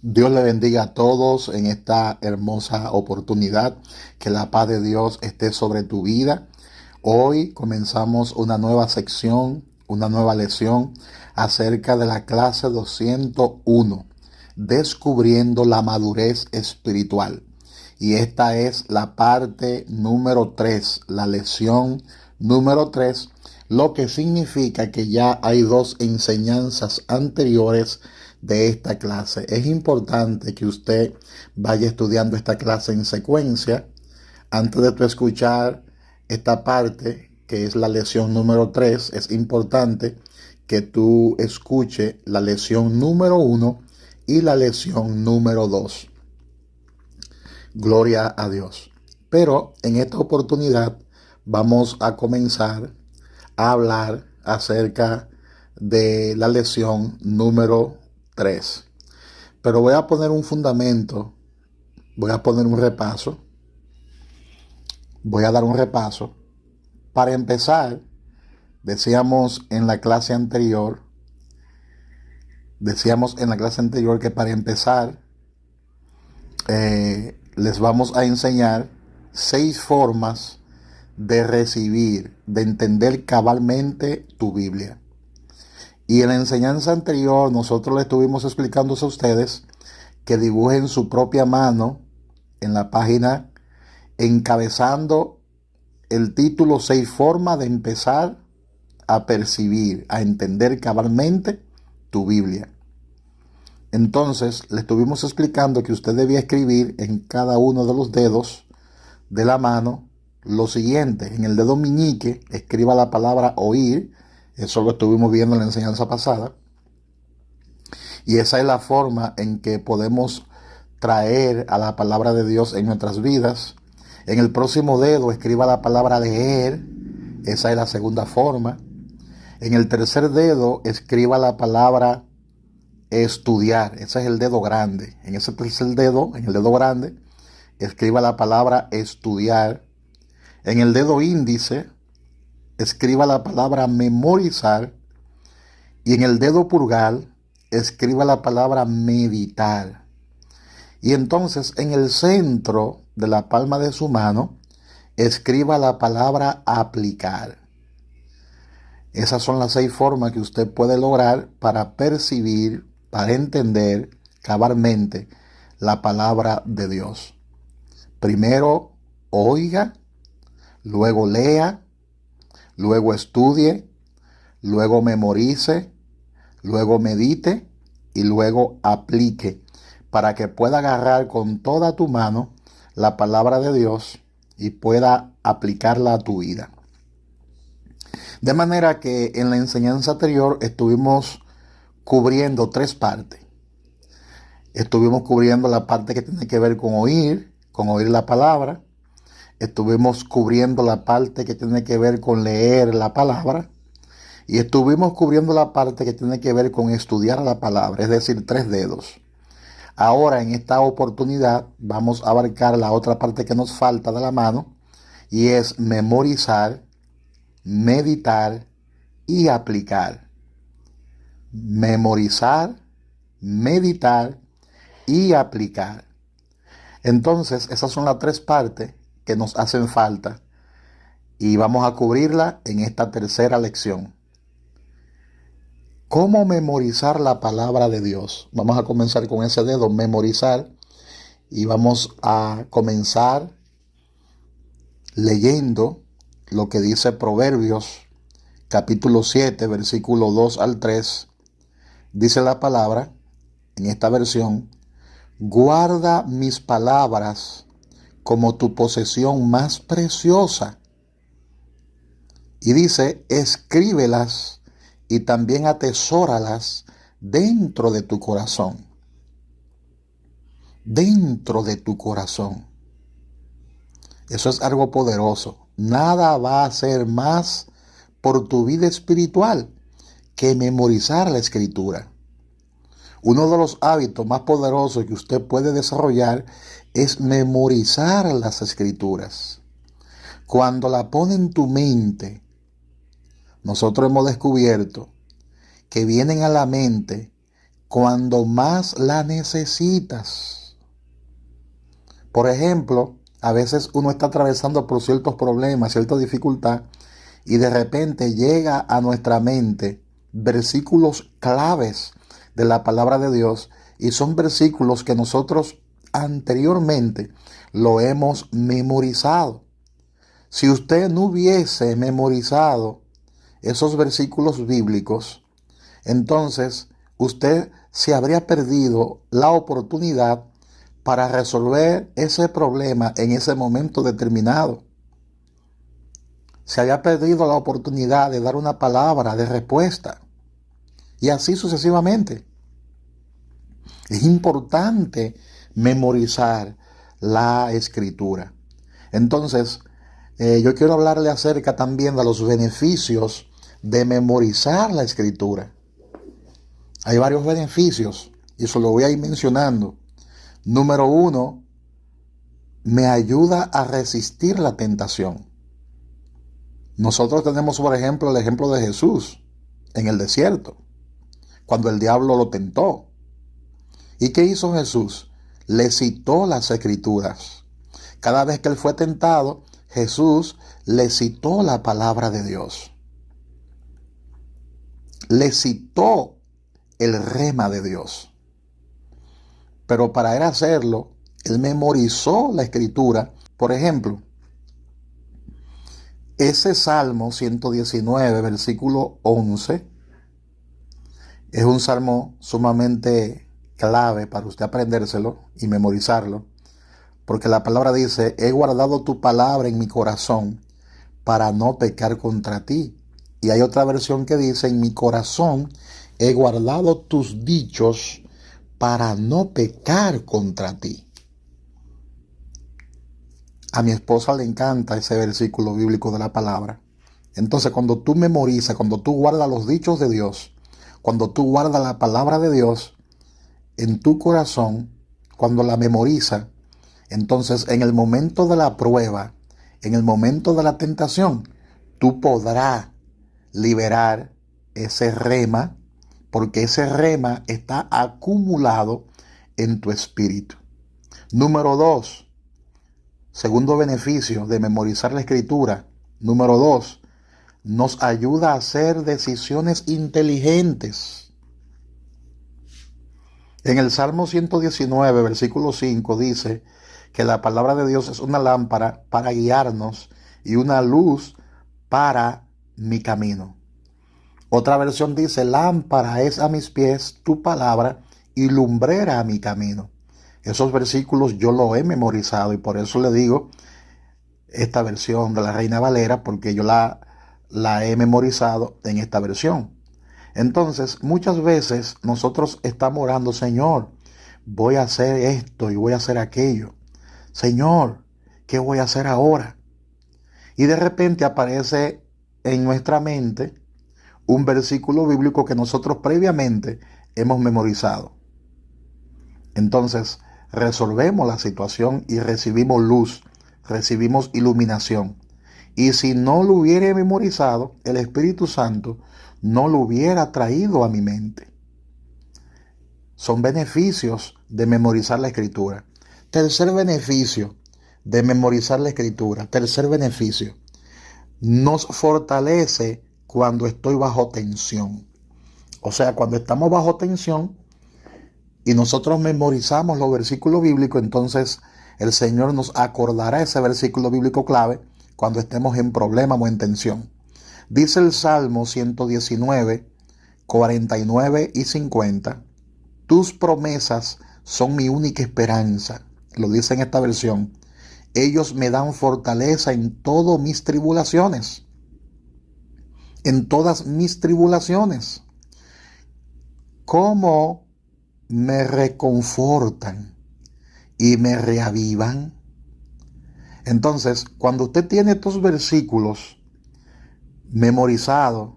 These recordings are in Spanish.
Dios le bendiga a todos en esta hermosa oportunidad. Que la paz de Dios esté sobre tu vida. Hoy comenzamos una nueva sección, una nueva lección acerca de la clase 201, descubriendo la madurez espiritual. Y esta es la parte número 3, la lección número 3, lo que significa que ya hay dos enseñanzas anteriores de esta clase. Es importante que usted vaya estudiando esta clase en secuencia. Antes de tu escuchar esta parte, que es la lección número 3, es importante que tú escuche la lección número 1 y la lección número 2. Gloria a Dios. Pero en esta oportunidad vamos a comenzar a hablar acerca de la lección número 3. Pero voy a poner un fundamento, voy a poner un repaso, voy a dar un repaso. Para empezar, decíamos en la clase anterior que para empezar les vamos a enseñar 6 formas de recibir, de entender cabalmente tu Biblia. Y en la enseñanza anterior nosotros le estuvimos explicando a ustedes que dibujen su propia mano en la página encabezando el título 6 formas de empezar a percibir, a entender cabalmente tu Biblia. Entonces le estuvimos explicando que usted debía escribir en cada uno de los dedos de la mano lo siguiente. En el dedo meñique escriba la palabra oír. Eso lo estuvimos viendo en la enseñanza pasada. Y esa es la forma en que podemos traer a la palabra de Dios en nuestras vidas. En el próximo dedo escriba la palabra leer. Esa es la segunda forma. En el tercer dedo escriba la palabra estudiar. Ese es el dedo grande. En ese tercer dedo, en el dedo grande, escriba la palabra estudiar. En el dedo índice escriba la palabra memorizar. Y en el dedo pulgar escriba la palabra meditar. Y entonces en el centro de la palma de su mano escriba la palabra aplicar. Esas son las 6 formas que usted puede lograr para percibir, para entender cabalmente la palabra de Dios. Primero oiga, luego lea, luego estudie, luego memorice, luego medite y luego aplique, para que pueda agarrar con toda tu mano la palabra de Dios y pueda aplicarla a tu vida. De manera que en la enseñanza anterior estuvimos cubriendo 3 partes. Estuvimos cubriendo la parte que tiene que ver con oír la palabra. Estuvimos cubriendo la parte que tiene que ver con leer la palabra. Y estuvimos cubriendo la parte que tiene que ver con estudiar la palabra, es decir, 3 dedos. Ahora, en esta oportunidad, vamos a abarcar la otra parte que nos falta de la mano, y es memorizar, meditar y aplicar. Memorizar, meditar y aplicar. Entonces, esas son las 3 partes que nos hacen falta y vamos a cubrirla en esta tercera lección. ¿Cómo memorizar la palabra de Dios? Vamos a comenzar con ese dedo, memorizar, y vamos a comenzar leyendo lo que dice Proverbios, capítulo 7, versículo 2 al 3. Dice la palabra, en esta versión: guarda mis palabras como tu posesión más preciosa. Y dice, escríbelas y también atesóralas dentro de tu corazón. Dentro de tu corazón. Eso es algo poderoso. Nada va a hacer más por tu vida espiritual que memorizar la escritura. Uno de los hábitos más poderosos que usted puede desarrollar es memorizar las escrituras. Cuando la pone en tu mente, nosotros hemos descubierto que vienen a la mente cuando más la necesitas. Por ejemplo, a veces uno está atravesando por ciertos problemas, cierta dificultad, y de repente llega a nuestra mente versículos claves de la palabra de Dios, y son versículos que nosotros anteriormente lo hemos memorizado. Si usted no hubiese memorizado esos versículos bíblicos, entonces usted se habría perdido la oportunidad para resolver ese problema en ese momento determinado. Se había perdido la oportunidad de dar una palabra de respuesta. Y así sucesivamente. Es importante memorizar la escritura. Entonces, yo quiero hablarle acerca también de los beneficios de memorizar la escritura. Hay varios beneficios y eso lo voy a ir mencionando. Número 1, me ayuda a resistir la tentación. Nosotros tenemos, por ejemplo, el ejemplo de Jesús en el desierto, cuando el diablo lo tentó. ¿Y qué hizo Jesús? Le citó las escrituras. Cada vez que él fue tentado, Jesús le citó la palabra de Dios. Le citó el rema de Dios. Pero para él hacerlo, él memorizó la escritura. Por ejemplo, ese Salmo 119, versículo 11, es un salmo sumamente clave para usted aprendérselo y memorizarlo, porque la palabra dice: he guardado tu palabra en mi corazón para no pecar contra ti. Y hay otra versión que dice: en mi corazón he guardado tus dichos para no pecar contra ti. A mi esposa le encanta ese versículo bíblico de la palabra. Entonces, cuando tú memorizas, cuando tú guardas los dichos de Dios, cuando tú guardas la palabra de Dios en tu corazón, cuando la memorizas, entonces en el momento de la prueba, en el momento de la tentación, tú podrás liberar ese rema, porque ese rema está acumulado en tu espíritu. Número 2, segundo beneficio de memorizar la escritura. Número 2, nos ayuda a hacer decisiones inteligentes. En el Salmo 119, versículo 5 dice que la palabra de Dios es una lámpara para guiarnos y una luz para mi camino. Otra versión dice: lámpara es a mis pies tu palabra y lumbrera a mi camino. Esos versículos yo los he memorizado y por eso le digo esta versión de la Reina Valera, porque yo la he memorizado en esta versión. Entonces, muchas veces nosotros estamos orando: Señor, voy a hacer esto y voy a hacer aquello. Señor, ¿qué voy a hacer ahora? Y de repente aparece en nuestra mente un versículo bíblico que nosotros previamente hemos memorizado. Entonces, resolvemos la situación y recibimos luz, recibimos iluminación. Y si no lo hubiera memorizado, el Espíritu Santo no lo hubiera traído a mi mente. Son beneficios de memorizar la escritura. Tercer beneficio de memorizar la escritura. Tercer beneficio. Nos fortalece cuando estoy bajo tensión. O sea, cuando estamos bajo tensión y nosotros memorizamos los versículos bíblicos, entonces el Señor nos acordará ese versículo bíblico clave cuando estemos en problema o en tensión. Dice el Salmo 119, 49 y 50: tus promesas son mi única esperanza. Lo dice en esta versión: ellos me dan fortaleza en todas mis tribulaciones. En todas mis tribulaciones. ¿Cómo me reconfortan y me reavivan? Entonces, cuando usted tiene estos versículos memorizados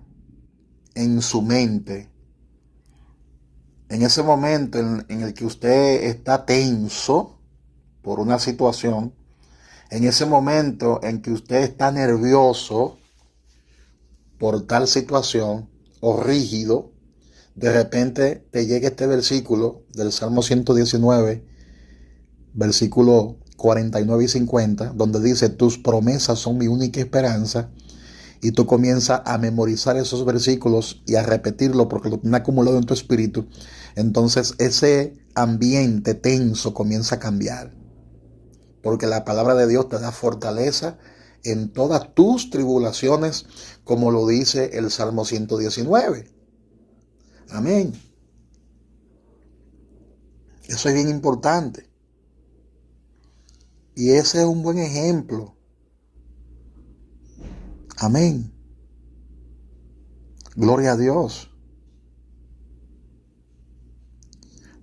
en su mente, en ese momento en el que usted está tenso por una situación, en ese momento en que usted está nervioso por tal situación o rígido, de repente te llega este versículo del Salmo 119, versículo 49 y 50, donde dice: tus promesas son mi única esperanza, y tú comienzas a memorizar esos versículos y a repetirlo porque lo tienes acumulado en tu espíritu. Entonces ese ambiente tenso comienza a cambiar, porque la palabra de Dios te da fortaleza en todas tus tribulaciones, como lo dice el Salmo 119. Amén. Eso es bien importante. Y ese es un buen ejemplo. Amén. Gloria a Dios.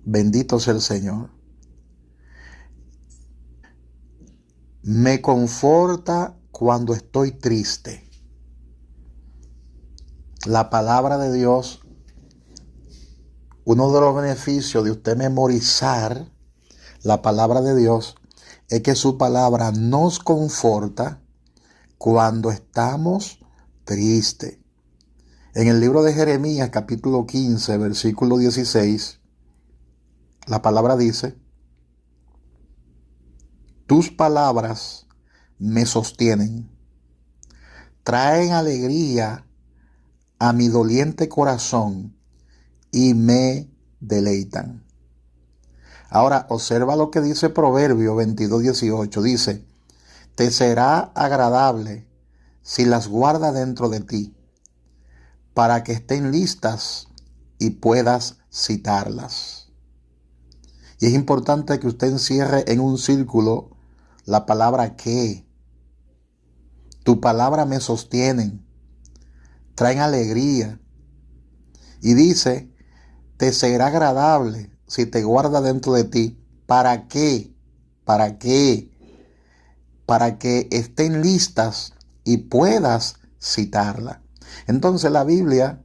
Bendito sea el Señor. Me conforta cuando estoy triste. La palabra de Dios, uno de los beneficios de usted memorizar la palabra de Dios es que su palabra nos conforta cuando estamos tristes. En el libro de Jeremías, capítulo 15, versículo 16, la palabra dice: tus palabras me sostienen, traen alegría a mi doliente corazón y me deleitan. Ahora observa lo que dice Proverbio 22:18. Dice: te será agradable si las guardas dentro de ti, para que estén listas y puedas citarlas. Y es importante que usted encierre en un círculo la palabra que. Tu palabra me sostienen, traen alegría. Y dice: te será agradable si te guarda dentro de ti. ¿Para qué? ¿Para qué? Para que estén listas y puedas citarla. Entonces la Biblia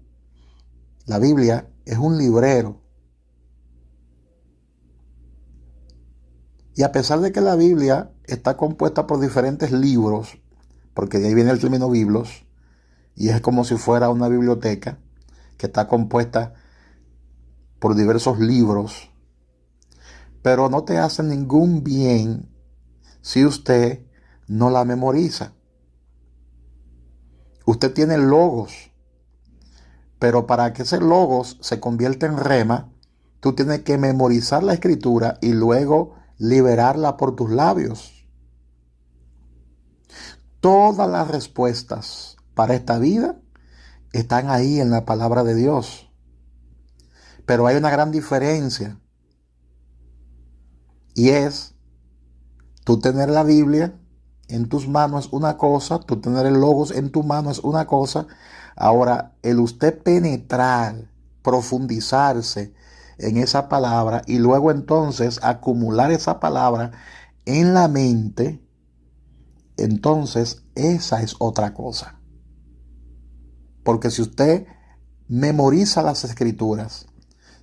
es un librero. Y a pesar de que la Biblia está compuesta por diferentes libros, porque de ahí viene el término biblos, y es como si fuera una biblioteca que está compuesta por diversos libros, pero no te hace ningún bien si usted no la memoriza. Usted tiene logos, pero para que ese logos se convierta en rema, tú tienes que memorizar la escritura y luego liberarla por tus labios. Todas las respuestas para esta vida están ahí en la palabra de Dios. Pero hay una gran diferencia, y es tú tener la Biblia en tus manos es una cosa, tú tener el logos en tu mano es una cosa. Ahora, el usted penetrar, profundizarse en esa palabra y luego entonces acumular esa palabra en la mente, entonces esa es otra cosa. Porque si usted memoriza las escrituras,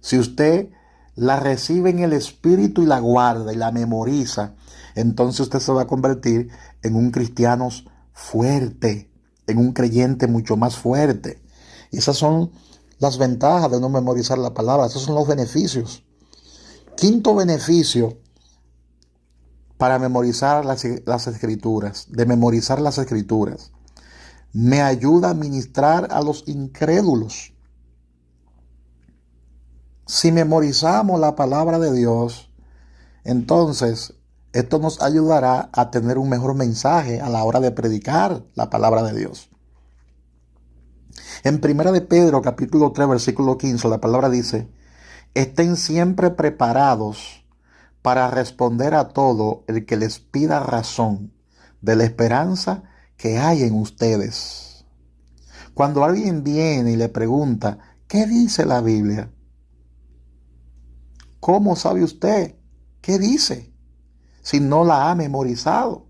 si usted la recibe en el espíritu y la guarda y la memoriza, entonces usted se va a convertir en un cristiano fuerte, en un creyente mucho más fuerte. Y esas son las ventajas de no memorizar la palabra, esos son los beneficios. Quinto beneficio para memorizar las escrituras, de memorizar las escrituras: me ayuda a ministrar a los incrédulos. Si memorizamos la palabra de Dios, entonces esto nos ayudará a tener un mejor mensaje a la hora de predicar la palabra de Dios. En 1 de Pedro, capítulo 3, versículo 15, la palabra dice: estén siempre preparados para responder a todo el que les pida razón de la esperanza que hay en ustedes. Cuando alguien viene y le pregunta: ¿qué dice la Biblia? ¿Cómo sabe usted qué dice si no la ha memorizado?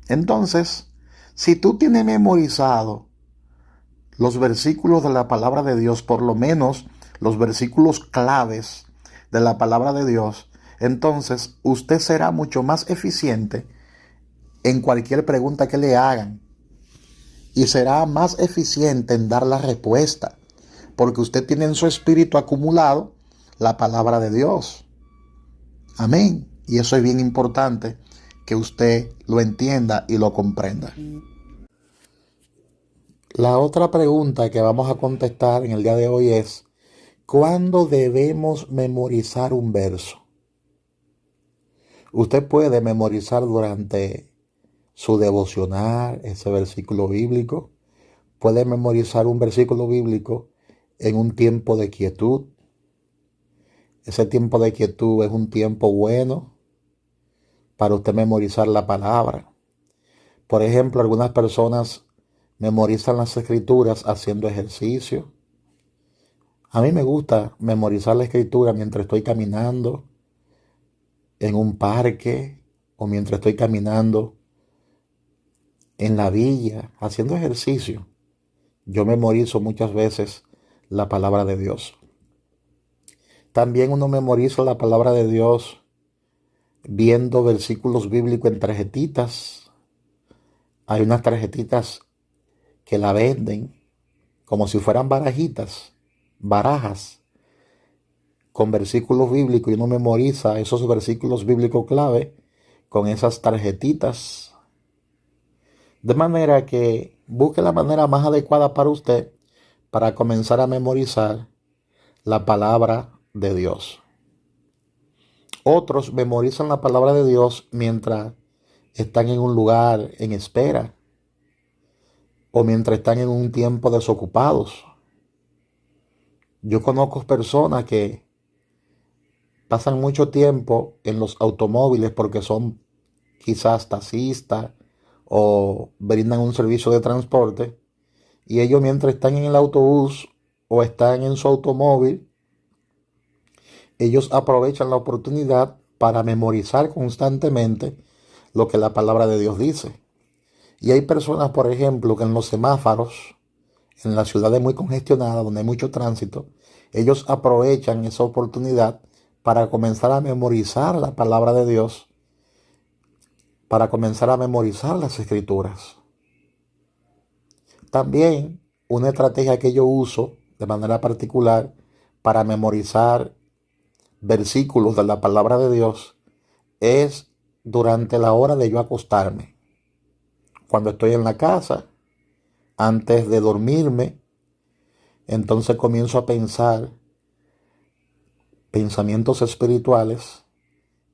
Entonces, si tú tienes memorizado los versículos de la palabra de Dios, por lo menos los versículos claves de la palabra de Dios, entonces usted será mucho más eficiente en cualquier pregunta que le hagan y será más eficiente en dar la respuesta, porque usted tiene en su espíritu acumulado la palabra de Dios. Amén. Y eso es bien importante que usted lo entienda y lo comprenda. La otra pregunta que vamos a contestar en el día de hoy es: ¿cuándo debemos memorizar un verso? Usted puede memorizar durante su devocional ese versículo bíblico. Puede memorizar un versículo bíblico en un tiempo de quietud. Ese tiempo de quietud es un tiempo bueno para usted memorizar la palabra. Por ejemplo, algunas personas memorizan las escrituras haciendo ejercicio. A mí me gusta memorizar la escritura mientras estoy caminando en un parque o mientras estoy caminando en la villa haciendo ejercicio. Yo memorizo muchas veces la palabra de Dios. También uno memoriza la palabra de Dios viendo versículos bíblicos en tarjetitas. Hay unas tarjetitas que la venden como si fueran barajas con versículos bíblicos, y uno memoriza esos versículos bíblicos clave con esas tarjetitas. De manera que busque la manera más adecuada para usted para comenzar a memorizar la palabra de Dios. Otros memorizan la palabra de Dios mientras están en un lugar en espera o mientras están en un tiempo desocupados. Yo conozco personas que pasan mucho tiempo en los automóviles porque son quizás taxistas o brindan un servicio de transporte, y ellos mientras están en el autobús o están en su automóvil, ellos aprovechan la oportunidad para memorizar constantemente lo que la palabra de Dios dice. Y hay personas, por ejemplo, que en los semáforos, en las ciudades muy congestionadas, donde hay mucho tránsito, ellos aprovechan esa oportunidad para comenzar a memorizar la palabra de Dios, para comenzar a memorizar las escrituras. También una estrategia que yo uso de manera particular para memorizar versículos de la palabra de Dios es durante la hora de yo acostarme. Cuando estoy en la casa, antes de dormirme, entonces comienzo a pensar pensamientos espirituales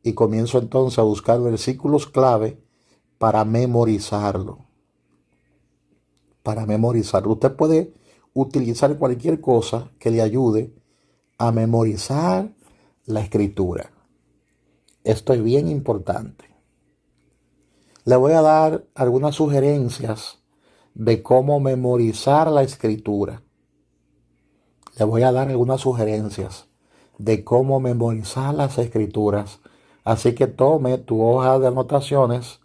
y comienzo entonces a buscar versículos clave para memorizarlo. Para memorizarlo. Usted puede utilizar cualquier cosa que le ayude a memorizar la escritura. Esto es bien importante. Le voy a dar algunas sugerencias de cómo memorizar la escritura. Le voy a dar algunas sugerencias de cómo memorizar las escrituras. Así que tome tu hoja de anotaciones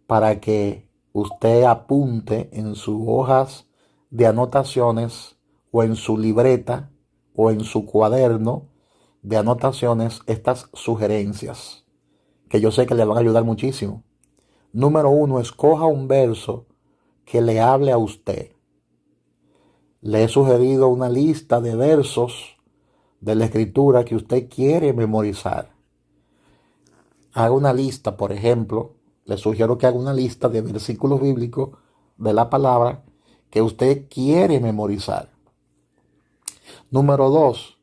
para que usted apunte en sus hojas de anotaciones o en su libreta o en su cuaderno de anotaciones estas sugerencias que yo sé que le van a ayudar muchísimo. Número 1, escoja un verso que le hable a usted. Le he sugerido una lista de versos de la escritura que usted quiere memorizar. Haga una lista, por ejemplo, le sugiero que haga una lista de versículos bíblicos de la palabra que usted quiere memorizar. Número 2,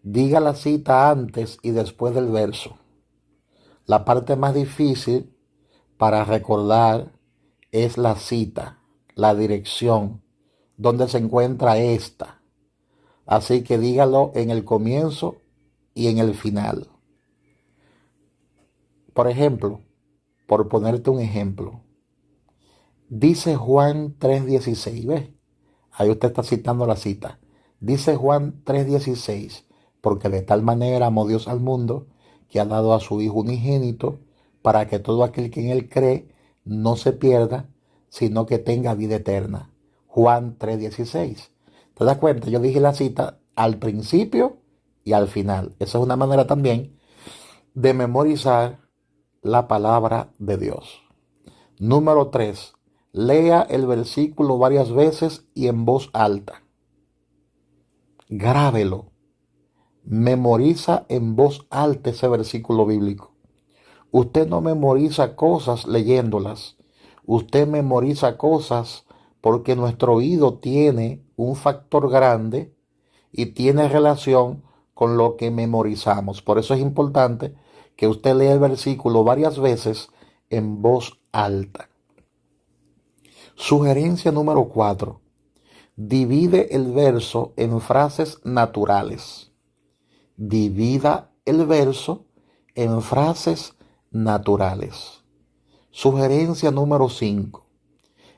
diga la cita antes y después del verso. La parte más difícil para recordar es la cita, la dirección, donde se encuentra esta. Así que dígalo en el comienzo y en el final. Por ejemplo, por ponerte un ejemplo, dice Juan 3:16, ¿ves? Ahí usted está citando la cita. Dice Juan 3:16, porque de tal manera amó Dios al mundo que ha dado a su Hijo unigénito para que todo aquel que en él cree no se pierda, sino que tenga vida eterna. Juan 3:16. ¿Te das cuenta? Yo dije la cita al principio y al final. Esa es una manera también de memorizar la palabra de Dios. Número 3. Lea el versículo varias veces y en voz alta. Grábelo. Memoriza en voz alta ese versículo bíblico. Usted no memoriza cosas leyéndolas. Usted memoriza cosas porque nuestro oído tiene un factor grande y tiene relación con lo que memorizamos. Por eso es importante que usted lea el versículo varias veces en voz alta. Sugerencia número 4. Divide el verso en frases naturales. Divida el verso en frases naturales. Sugerencia número 5.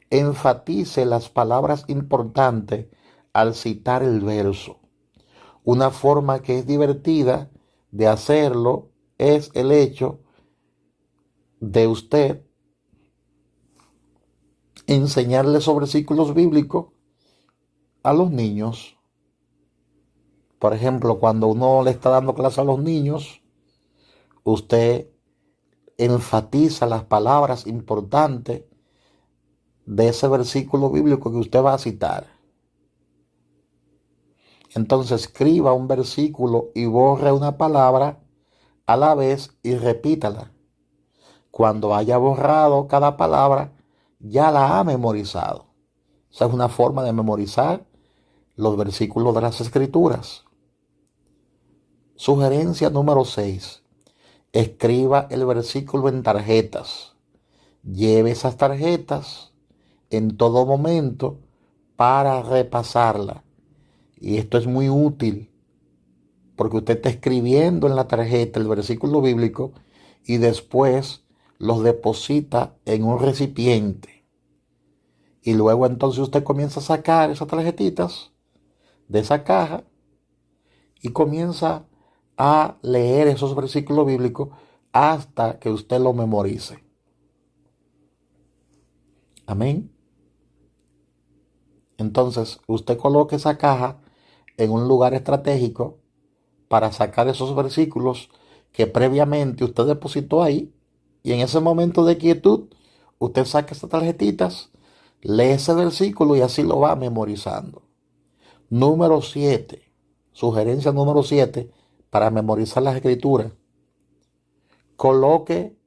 Enfatice las palabras importantes al citar el verso. Una forma que es divertida de hacerlo es el hecho de usted enseñarle sobre versículos bíblicos a los niños. Por ejemplo, cuando uno le está dando clase a los niños, usted enfatiza las palabras importantes de ese versículo bíblico que usted va a citar. Entonces escriba un versículo y borre una palabra a la vez y repítala. Cuando haya borrado cada palabra, ya la ha memorizado. Esa es una forma de memorizar los versículos de las Escrituras. Sugerencia número 6. Escriba el versículo en tarjetas. Lleve esas tarjetas en todo momento para repasarla. Y esto es muy útil porque usted está escribiendo en la tarjeta el versículo bíblico y después los deposita en un recipiente. Y luego entonces usted comienza a sacar esas tarjetitas de esa caja y comienza a leer esos versículos bíblicos hasta que usted lo memorice. Amén. Entonces usted coloque esa caja en un lugar estratégico para sacar esos versículos que previamente usted depositó ahí, y en ese momento de quietud usted saca esas tarjetitas, lee ese versículo y así lo va memorizando. Número 7. Sugerencia número 7 para memorizar las escrituras. Coloque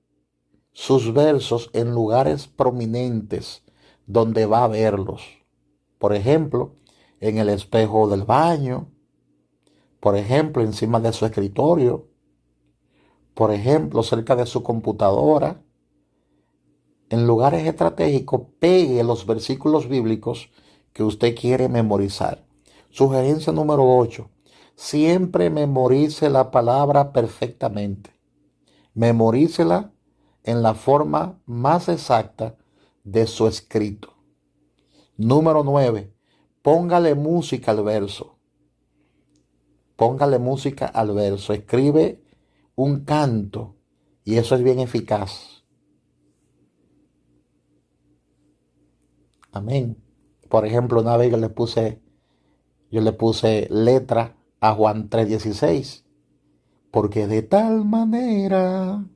sus versos en lugares prominentes donde va a verlos. Por ejemplo, en el espejo del baño. Por ejemplo, encima de su escritorio. Por ejemplo, cerca de su computadora. En lugares estratégicos, pegue los versículos bíblicos que usted quiere memorizar. Sugerencia número 8. Siempre memorice la palabra perfectamente. Memorícela en la forma más exacta de su escrito. Número 9. Póngale música al verso. Póngale música al verso. Escribe un canto y eso es bien eficaz. Amén. Por ejemplo, una vez yo le puse letra a Juan 3:16. Porque de tal manera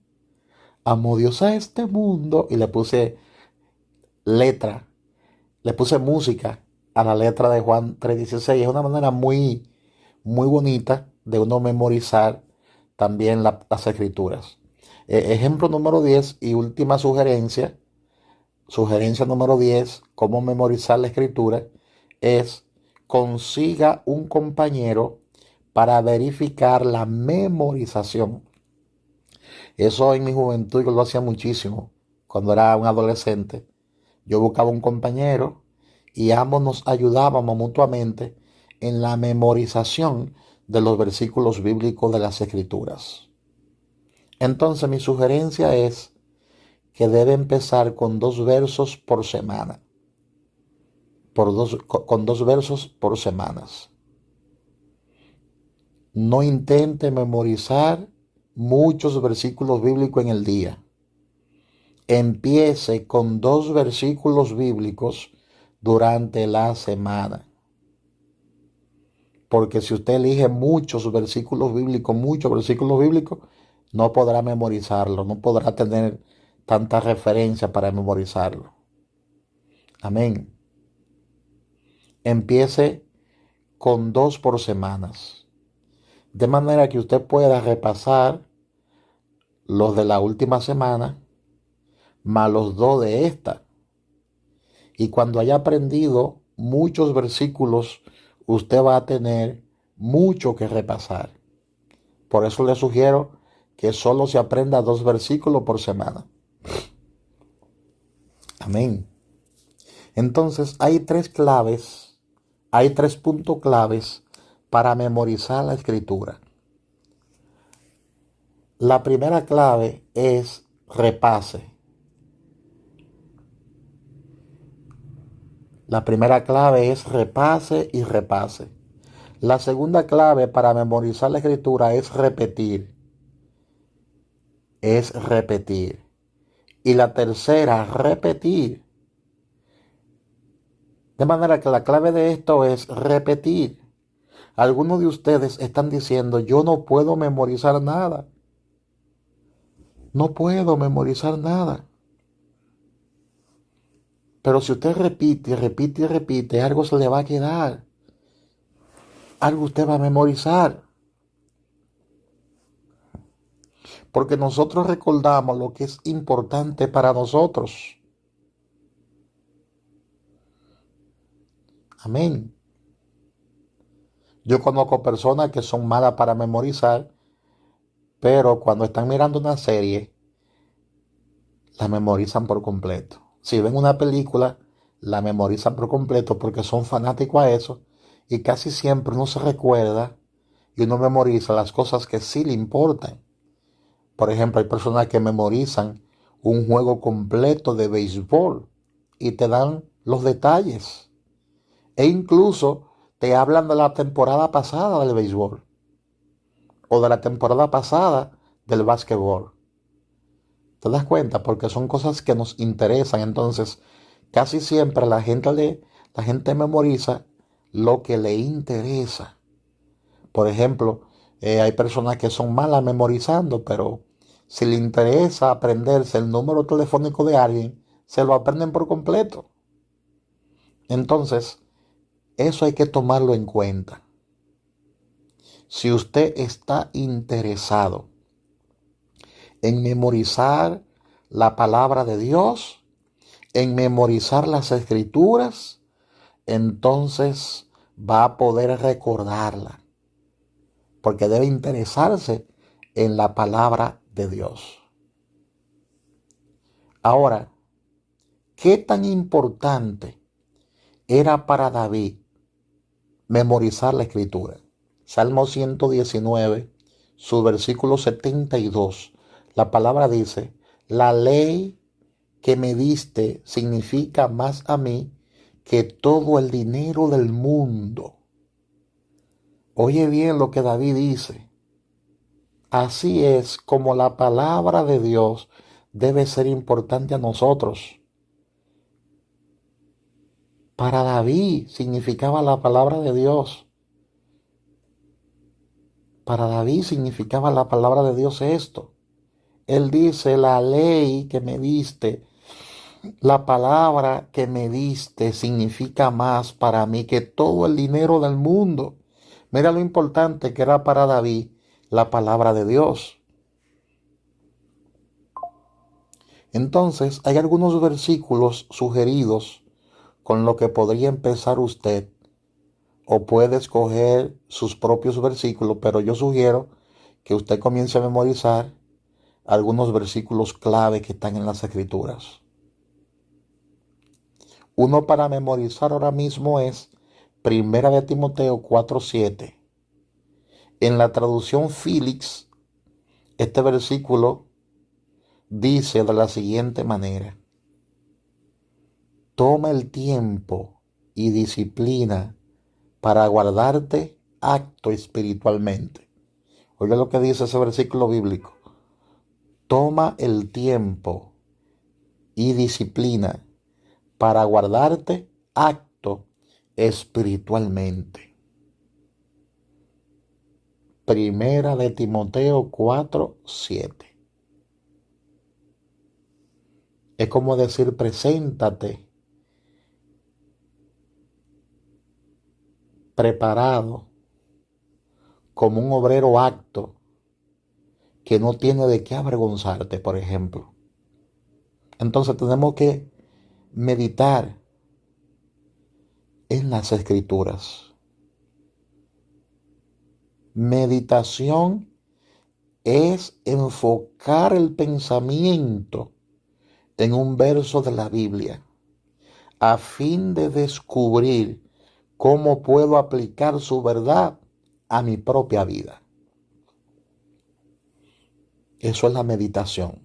amó Dios a este mundo. Y le puse letra, le puse música a la letra de Juan 3:16. Es una manera muy, muy bonita de uno memorizar también las escrituras. Ejemplo número 10 y última sugerencia. Sugerencia número 10, cómo memorizar la escritura, es consiga un compañero para verificar la memorización. Eso en mi juventud yo lo hacía muchísimo. Cuando era un adolescente, yo buscaba un compañero y ambos nos ayudábamos mutuamente en la memorización de los versículos bíblicos de las Escrituras. Entonces mi sugerencia es que debe empezar con 2 versos por semana. Con 2 versos por semanas. No intente memorizar muchos versículos bíblicos en el día. Empiece con 2 versículos bíblicos durante la semana. Porque si usted elige muchos versículos bíblicos, no podrá memorizarlo, no podrá tener tanta referencia para memorizarlo. Amén. Empiece con 2 por semanas. De manera que usted pueda repasar los de la última semana más los 2 de esta. Y cuando haya aprendido muchos versículos, usted va a tener mucho que repasar. Por eso le sugiero que solo se aprenda 2 versículos por semana. Amén. Entonces hay 3 claves, hay 3 puntos claves para memorizar la escritura. La primera clave es repase. La primera clave es repase y repase. La segunda clave para memorizar la escritura es repetir. Es repetir. Y la tercera, repetir. De manera que la clave de esto es repetir. Algunos de ustedes están diciendo, yo no puedo memorizar nada. No puedo memorizar nada. Pero si usted repite, repite y repite, algo se le va a quedar. Algo usted va a memorizar. Porque nosotros recordamos lo que es importante para nosotros. Amén. Yo conozco personas que son malas para memorizar, pero cuando están mirando una serie, la memorizan por completo. Si ven una película, la memorizan por completo porque son fanáticos a eso. Y casi siempre uno se recuerda y uno memoriza las cosas que sí le importan. Por ejemplo, hay personas que memorizan un juego completo de béisbol y te dan los detalles. E incluso te hablan de la temporada pasada del béisbol o de la temporada pasada del básquetbol. ¿Te das cuenta? Porque son cosas que nos interesan. Entonces, casi siempre la gente memoriza lo que le interesa. Por ejemplo, hay personas que son malas memorizando, pero si le interesa aprenderse el número telefónico de alguien, se lo aprenden por completo. Entonces, eso hay que tomarlo en cuenta. Si usted está interesado en memorizar la palabra de Dios, en memorizar las escrituras, entonces va a poder recordarla, porque debe interesarse en la palabra de Dios. Ahora, ¿qué tan importante era para David memorizar la escritura? Salmo 119, su versículo 72, la palabra dice, la ley que me diste significa más a mí que todo el dinero del mundo. Oye bien lo que David dice. Así es como la palabra de Dios debe ser importante a nosotros. Para David significaba la palabra de Dios. Para David significaba la palabra de Dios esto. Él dice, la ley que me diste, la palabra que me diste significa más para mí que todo el dinero del mundo. Mira lo importante que era para David la palabra de Dios. Entonces, hay algunos versículos sugeridos con lo que podría empezar usted, o puede escoger sus propios versículos, pero yo sugiero que usted comience a memorizar algunos versículos clave que están en las escrituras. Uno para memorizar ahora mismo es Primera de Timoteo 4:7. En la traducción Felix, este versículo dice de la siguiente manera: toma el tiempo y disciplina para guardarte acto espiritualmente. Oiga lo que dice ese versículo bíblico. Toma el tiempo y disciplina para guardarte acto espiritualmente. Primera de Timoteo 4:7. Es como decir, preparado como un obrero apto que no tiene de qué avergonzarte, por ejemplo. Entonces tenemos que meditar en las Escrituras. Meditación es enfocar el pensamiento en un verso de la Biblia a fin de descubrir cómo puedo aplicar su verdad a mi propia vida. Eso es la meditación.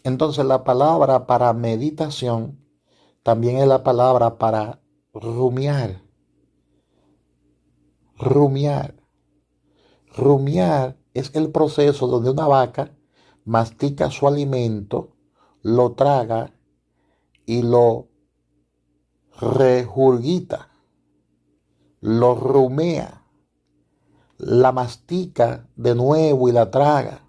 Entonces la palabra para meditación también es la palabra para rumiar. Rumiar. Rumiar es el proceso donde una vaca mastica su alimento, lo traga y lo regurgita, lo rumea, la mastica de nuevo y la traga.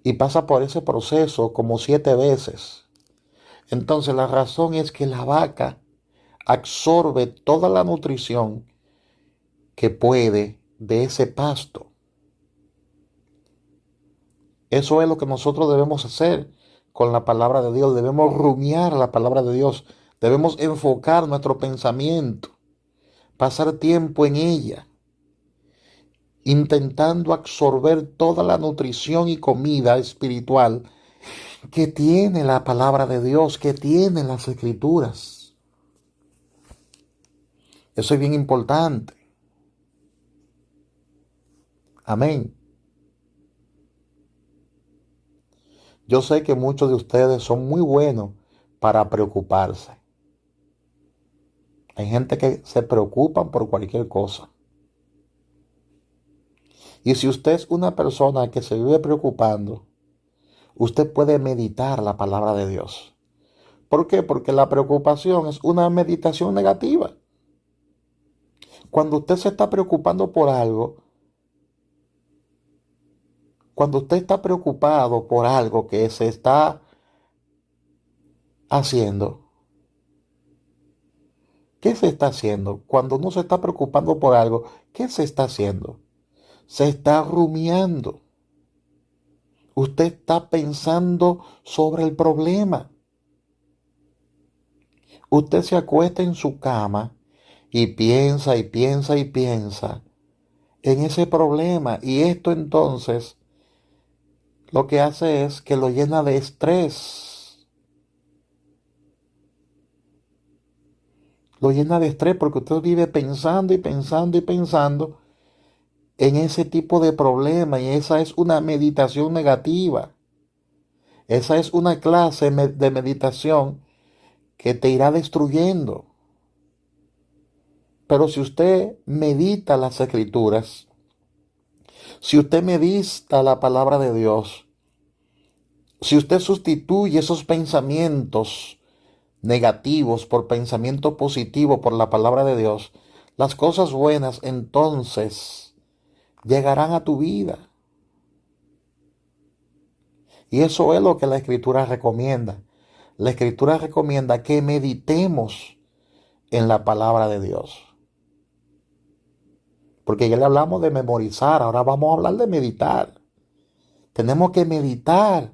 Y pasa por ese proceso como 7 veces. Entonces la razón es que la vaca absorbe toda la nutrición que puede de ese pasto. Eso es lo que nosotros debemos hacer con la palabra de Dios. Debemos rumiar la palabra de Dios. Debemos enfocar nuestro pensamiento, pasar tiempo en ella, intentando absorber toda la nutrición y comida espiritual que tiene la palabra de Dios, que tiene las Escrituras. Eso es bien importante. Amén. Yo sé que muchos de ustedes son muy buenos para preocuparse. Hay gente que se preocupa por cualquier cosa. Y si usted es una persona que se vive preocupando, usted puede meditar la palabra de Dios. ¿Por qué? Porque la preocupación es una meditación negativa. Cuando usted se está preocupando por algo, cuando usted está preocupado por algo que se está haciendo, ¿qué se está haciendo? Cuando uno se está preocupando por algo, ¿qué se está haciendo? Se está rumiando. Usted está pensando sobre el problema. Usted se acuesta en su cama y piensa y piensa y piensa en ese problema. Y esto entonces lo que hace es que lo llena de estrés. Lo llena de estrés porque usted vive pensando y pensando y pensando en ese tipo de problema, y esa es una meditación negativa. Esa es una clase de meditación que te irá destruyendo. Pero si usted medita las Escrituras, si usted medita la palabra de Dios, si usted sustituye esos pensamientos negativos por pensamiento positivo por la palabra de Dios, las cosas buenas entonces llegarán a tu vida. Y eso es lo que la Escritura recomienda. La Escritura recomienda que meditemos en la palabra de Dios. Porque ya le hablamos de memorizar, ahora vamos a hablar de meditar. Tenemos que meditar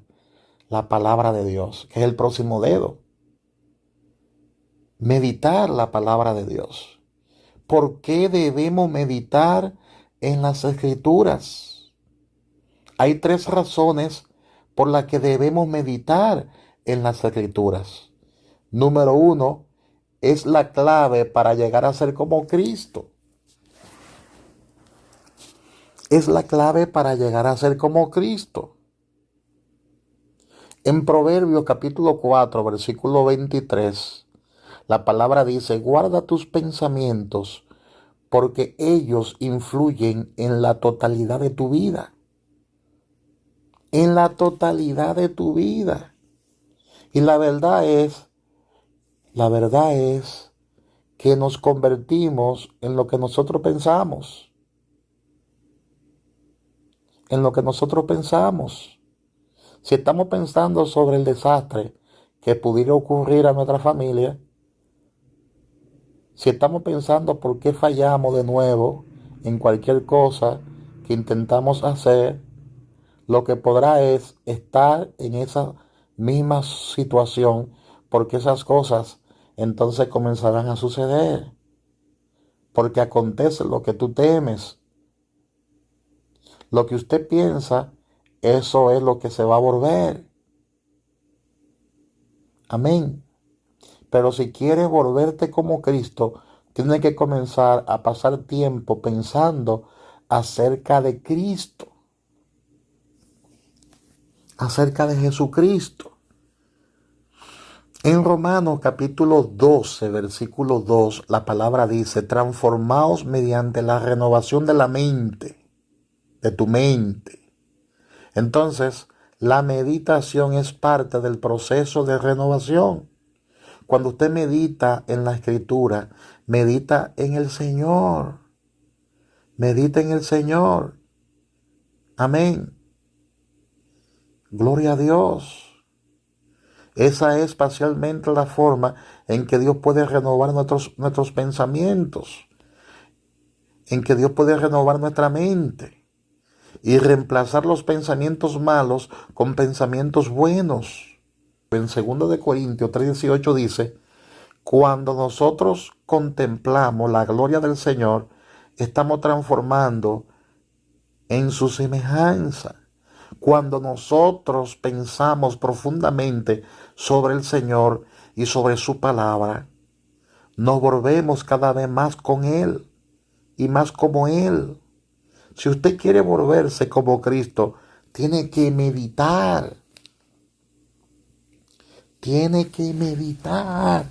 la palabra de Dios, que es el próximo dedo. Meditar la palabra de Dios. ¿Por qué debemos meditar en las Escrituras? Hay 3 razones por las que debemos meditar en las Escrituras. Número 1, es la clave para llegar a ser como Cristo. Es la clave para llegar a ser como Cristo. En Proverbios capítulo 4, versículo 23, la palabra dice: guarda tus pensamientos, porque ellos influyen en la totalidad de tu vida. En la totalidad de tu vida. Y la verdad es que nos convertimos en lo que nosotros pensamos. En lo que nosotros pensamos. Si estamos pensando sobre el desastre que pudiera ocurrir a nuestra familia, Si estamos pensando por qué fallamos de nuevo en cualquier cosa que intentamos hacer, lo que podrá es estar en esa misma situación, porque esas cosas entonces comenzarán a suceder, porque acontece lo que tú temes, lo que usted piensa, eso es lo que se va a volver. Amén. Pero si quieres volverte como Cristo, tienes que comenzar a pasar tiempo pensando acerca de Cristo, acerca de Jesucristo. En Romanos capítulo 12, versículo 2, la palabra dice, transformaos mediante la renovación de la mente, de tu mente. Entonces, la meditación es parte del proceso de renovación. Cuando usted medita en la Escritura, medita en el Señor. Medita en el Señor. Amén. Gloria a Dios. Esa es parcialmente la forma en que Dios puede renovar nuestros pensamientos, en que Dios puede renovar nuestra mente y reemplazar los pensamientos malos con pensamientos buenos. En 2 de Corintios 3:18 dice, cuando nosotros contemplamos la gloria del Señor, estamos transformando en su semejanza. Cuando nosotros pensamos profundamente sobre el Señor y sobre su palabra, nos volvemos cada vez más con Él y más como Él. Si usted quiere volverse como Cristo, tiene que meditar. Tiene que meditar.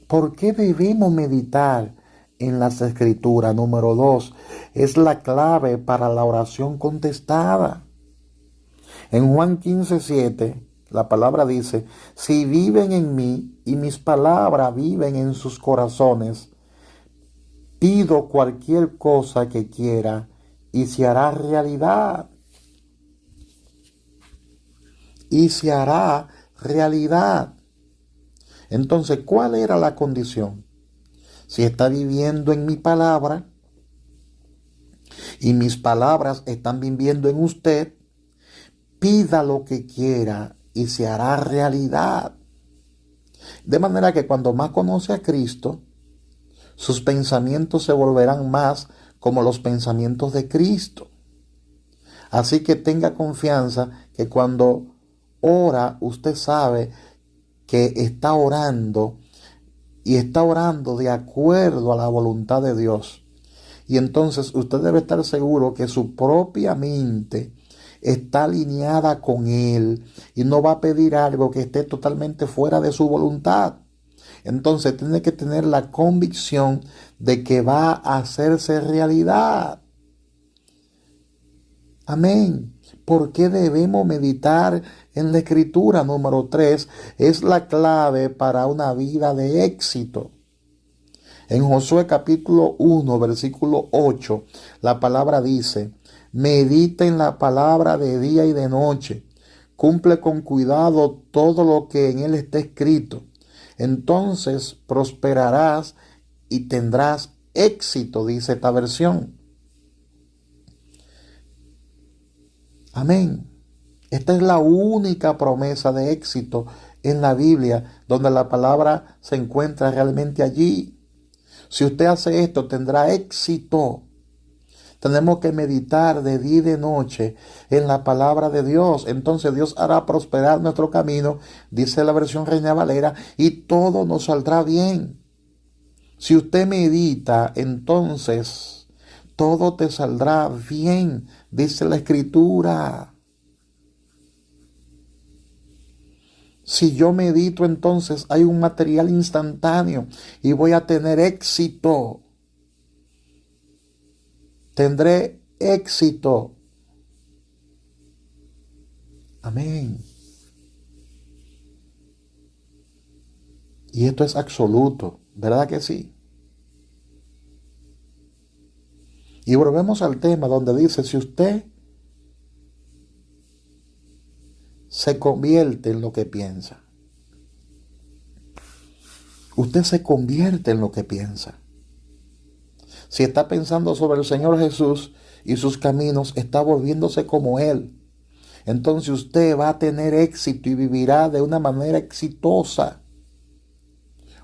¿Por qué debemos meditar en las Escrituras? Número 2, es la clave para la oración contestada. En Juan 15:7, la palabra dice, si viven en mí y mis palabras viven en sus corazones, pido cualquier cosa que quiera y se hará realidad. Y se hará realidad. Entonces, ¿cuál era la condición? Si está viviendo en mi palabra y mis palabras están viviendo en usted, pida lo que quiera y se hará realidad. De manera que cuando más conoce a Cristo, sus pensamientos se volverán más como los pensamientos de Cristo. Así que tenga confianza que cuando ora, usted sabe que está orando y está orando de acuerdo a la voluntad de Dios. Y entonces usted debe estar seguro que su propia mente está alineada con Él y no va a pedir algo que esté totalmente fuera de su voluntad. Entonces tiene que tener la convicción de que va a hacerse realidad. Amén. ¿Por qué debemos meditar en la Escritura? Número 3, es la clave para una vida de éxito. En Josué capítulo 1, versículo 8, la palabra dice, medita en la palabra de día y de noche, cumple con cuidado todo lo que en él está escrito. Entonces prosperarás y tendrás éxito, dice esta versión. Amén. Esta es la única promesa de éxito en la Biblia, donde la palabra se encuentra realmente allí. Si usted hace esto, tendrá éxito. Tenemos que meditar de día y de noche en la palabra de Dios. Entonces Dios hará prosperar nuestro camino, dice la versión Reina Valera, y todo nos saldrá bien. Si usted medita, entonces todo te saldrá bien, dice la Escritura. Si yo medito, entonces hay un material instantáneo y voy a tener éxito. Tendré éxito. Amén. Y esto es absoluto, ¿verdad que sí? Y volvemos al tema donde dice, si usted se convierte en lo que piensa, usted se convierte en lo que piensa. Si está pensando sobre el Señor Jesús y sus caminos, está volviéndose como Él. Entonces usted va a tener éxito y vivirá de una manera exitosa.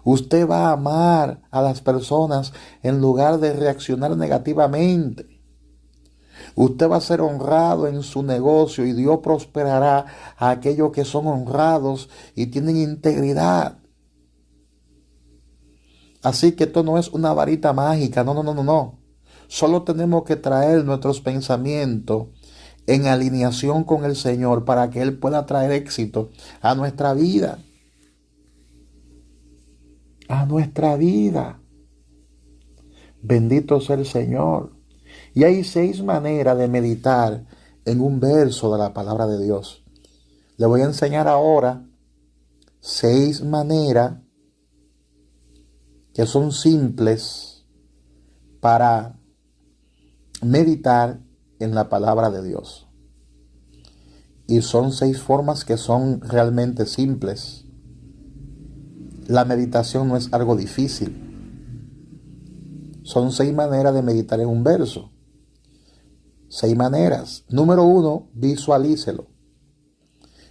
Usted va a amar a las personas en lugar de reaccionar negativamente. Usted va a ser honrado en su negocio y Dios prosperará a aquellos que son honrados y tienen integridad. Así que esto no es una varita mágica, no. Solo tenemos que traer nuestros pensamientos en alineación con el Señor para que Él pueda traer éxito a nuestra vida. A nuestra vida. Bendito sea el Señor. Y hay 6 maneras de meditar en un verso de la palabra de Dios. Le voy a enseñar ahora 6 maneras que son simples para meditar en la palabra de Dios. Y son 6 formas que son realmente simples. La meditación no es algo difícil. Son 6 maneras de meditar en un verso. 6 maneras. Número 1, visualícelo.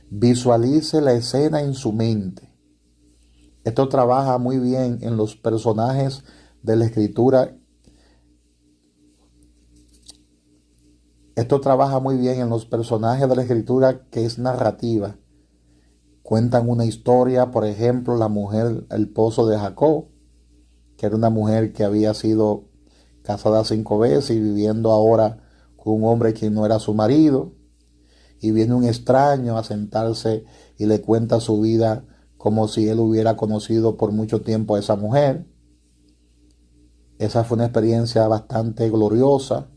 Visualice la escena en su mente. Esto trabaja muy bien en los personajes de la Escritura. Esto trabaja muy bien en los personajes de la Escritura que es narrativa. Cuentan una historia, por ejemplo, la mujer, el esposo de Jacob, que era una mujer que había sido casada 5 veces y viviendo ahora con un hombre que no era su marido. Y viene un extraño a sentarse y le cuenta su vida como si él hubiera conocido por mucho tiempo a esa mujer. Esa fue una experiencia bastante gloriosa.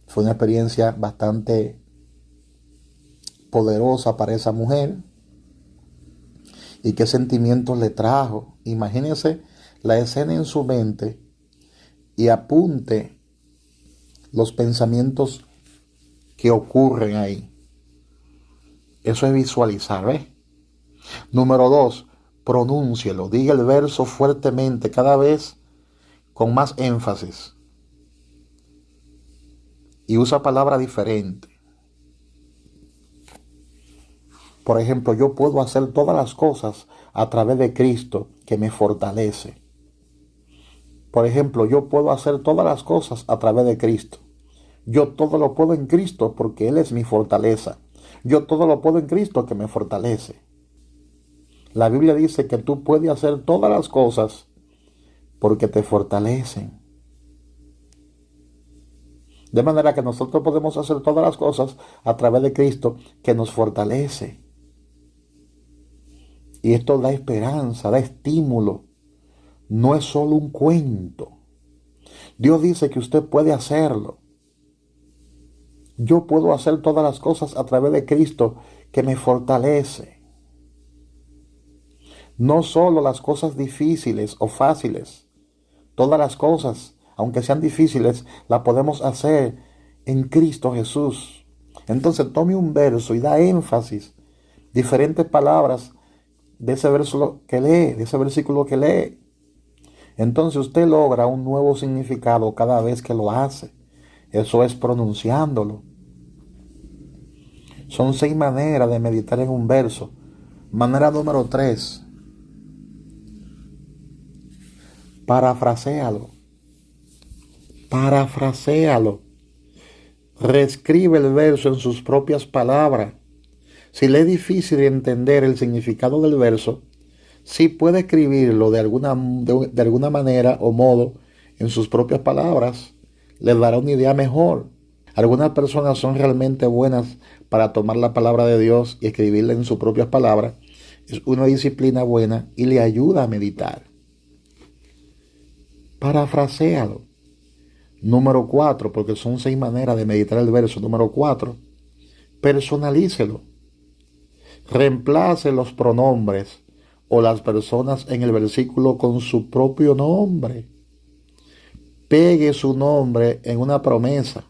Fue una experiencia bastante poderosa para esa mujer. ¿Y qué sentimientos le trajo? Imagínese la escena en su mente y apunte los pensamientos que ocurren ahí. Eso es visualizar, ¿ves? Número 2, pronúncielo. Diga el verso fuertemente, cada vez con más énfasis. Y usa palabras diferentes. Por ejemplo, yo puedo hacer todas las cosas a través de Cristo que me fortalece. Por ejemplo, yo puedo hacer todas las cosas a través de Cristo. Yo todo lo puedo en Cristo porque Él es mi fortaleza. Yo todo lo puedo en Cristo que me fortalece. La Biblia dice que tú puedes hacer todas las cosas porque te fortalecen. De manera que nosotros podemos hacer todas las cosas a través de Cristo que nos fortalece. Y esto da esperanza, da estímulo. No es solo un cuento. Dios dice que usted puede hacerlo. Yo puedo hacer todas las cosas a través de Cristo que me fortalece. No solo las cosas difíciles o fáciles. Todas las cosas, aunque sean difíciles, las podemos hacer en Cristo Jesús. Entonces tome un verso y da énfasis, diferentes palabras de ese verso que lee, de ese versículo que lee. Entonces usted logra un nuevo significado cada vez que lo hace. Eso es pronunciándolo. Son 6 maneras de meditar en un verso. Manera número 3. Parafraséalo. Parafraséalo. Reescribe el verso en sus propias palabras. Si le es difícil entender el significado del verso, sí puede escribirlo de alguna manera o modo en sus propias palabras. Les dará una idea mejor. Algunas personas son realmente buenas para tomar la palabra de Dios y escribirla en sus propias palabras. Es una disciplina buena y le ayuda a meditar. Parafraséalo. Número 4, porque son 6 maneras de meditar el verso. Número 4, personalícelo. Reemplace los pronombres o las personas en el versículo con su propio nombre. Pegue su nombre en una promesa.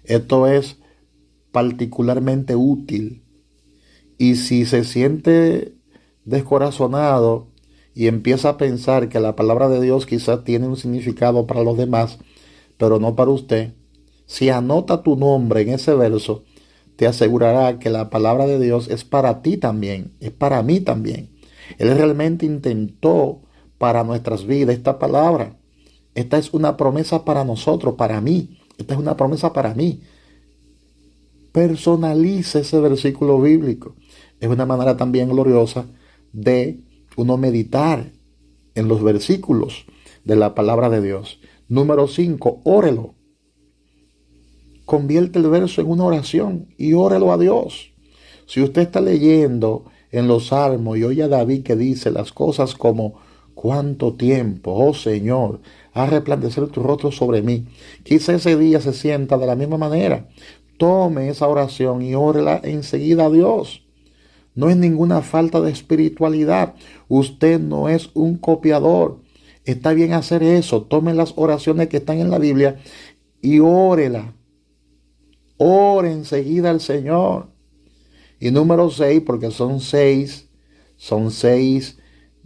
Esto es particularmente útil. Y si se siente descorazonado y empieza a pensar que la palabra de Dios quizás tiene un significado para los demás, pero no para usted, si anota tu nombre en ese verso, te asegurará que la palabra de Dios es para ti también, es para mí también. Él realmente intentó para nuestras vidas esta palabra. Esta es una promesa para nosotros, para mí. Esta es una promesa para mí. Personalice ese versículo bíblico. Es una manera también gloriosa de uno meditar en los versículos de la palabra de Dios. Número 5, órelo. Convierte el verso en una oración y órelo a Dios. Si usted está leyendo en los Salmos y oye a David que dice las cosas como: ¿cuánto tiempo, oh Señor, ha resplandecer tu rostro sobre mí? Quizá ese día se sienta de la misma manera. Tome esa oración y órela enseguida a Dios. No es ninguna falta de espiritualidad. Usted no es un copiador. Está bien hacer eso. Tome las oraciones que están en la Biblia y órela. Ore enseguida al Señor. Y número 6, porque son seis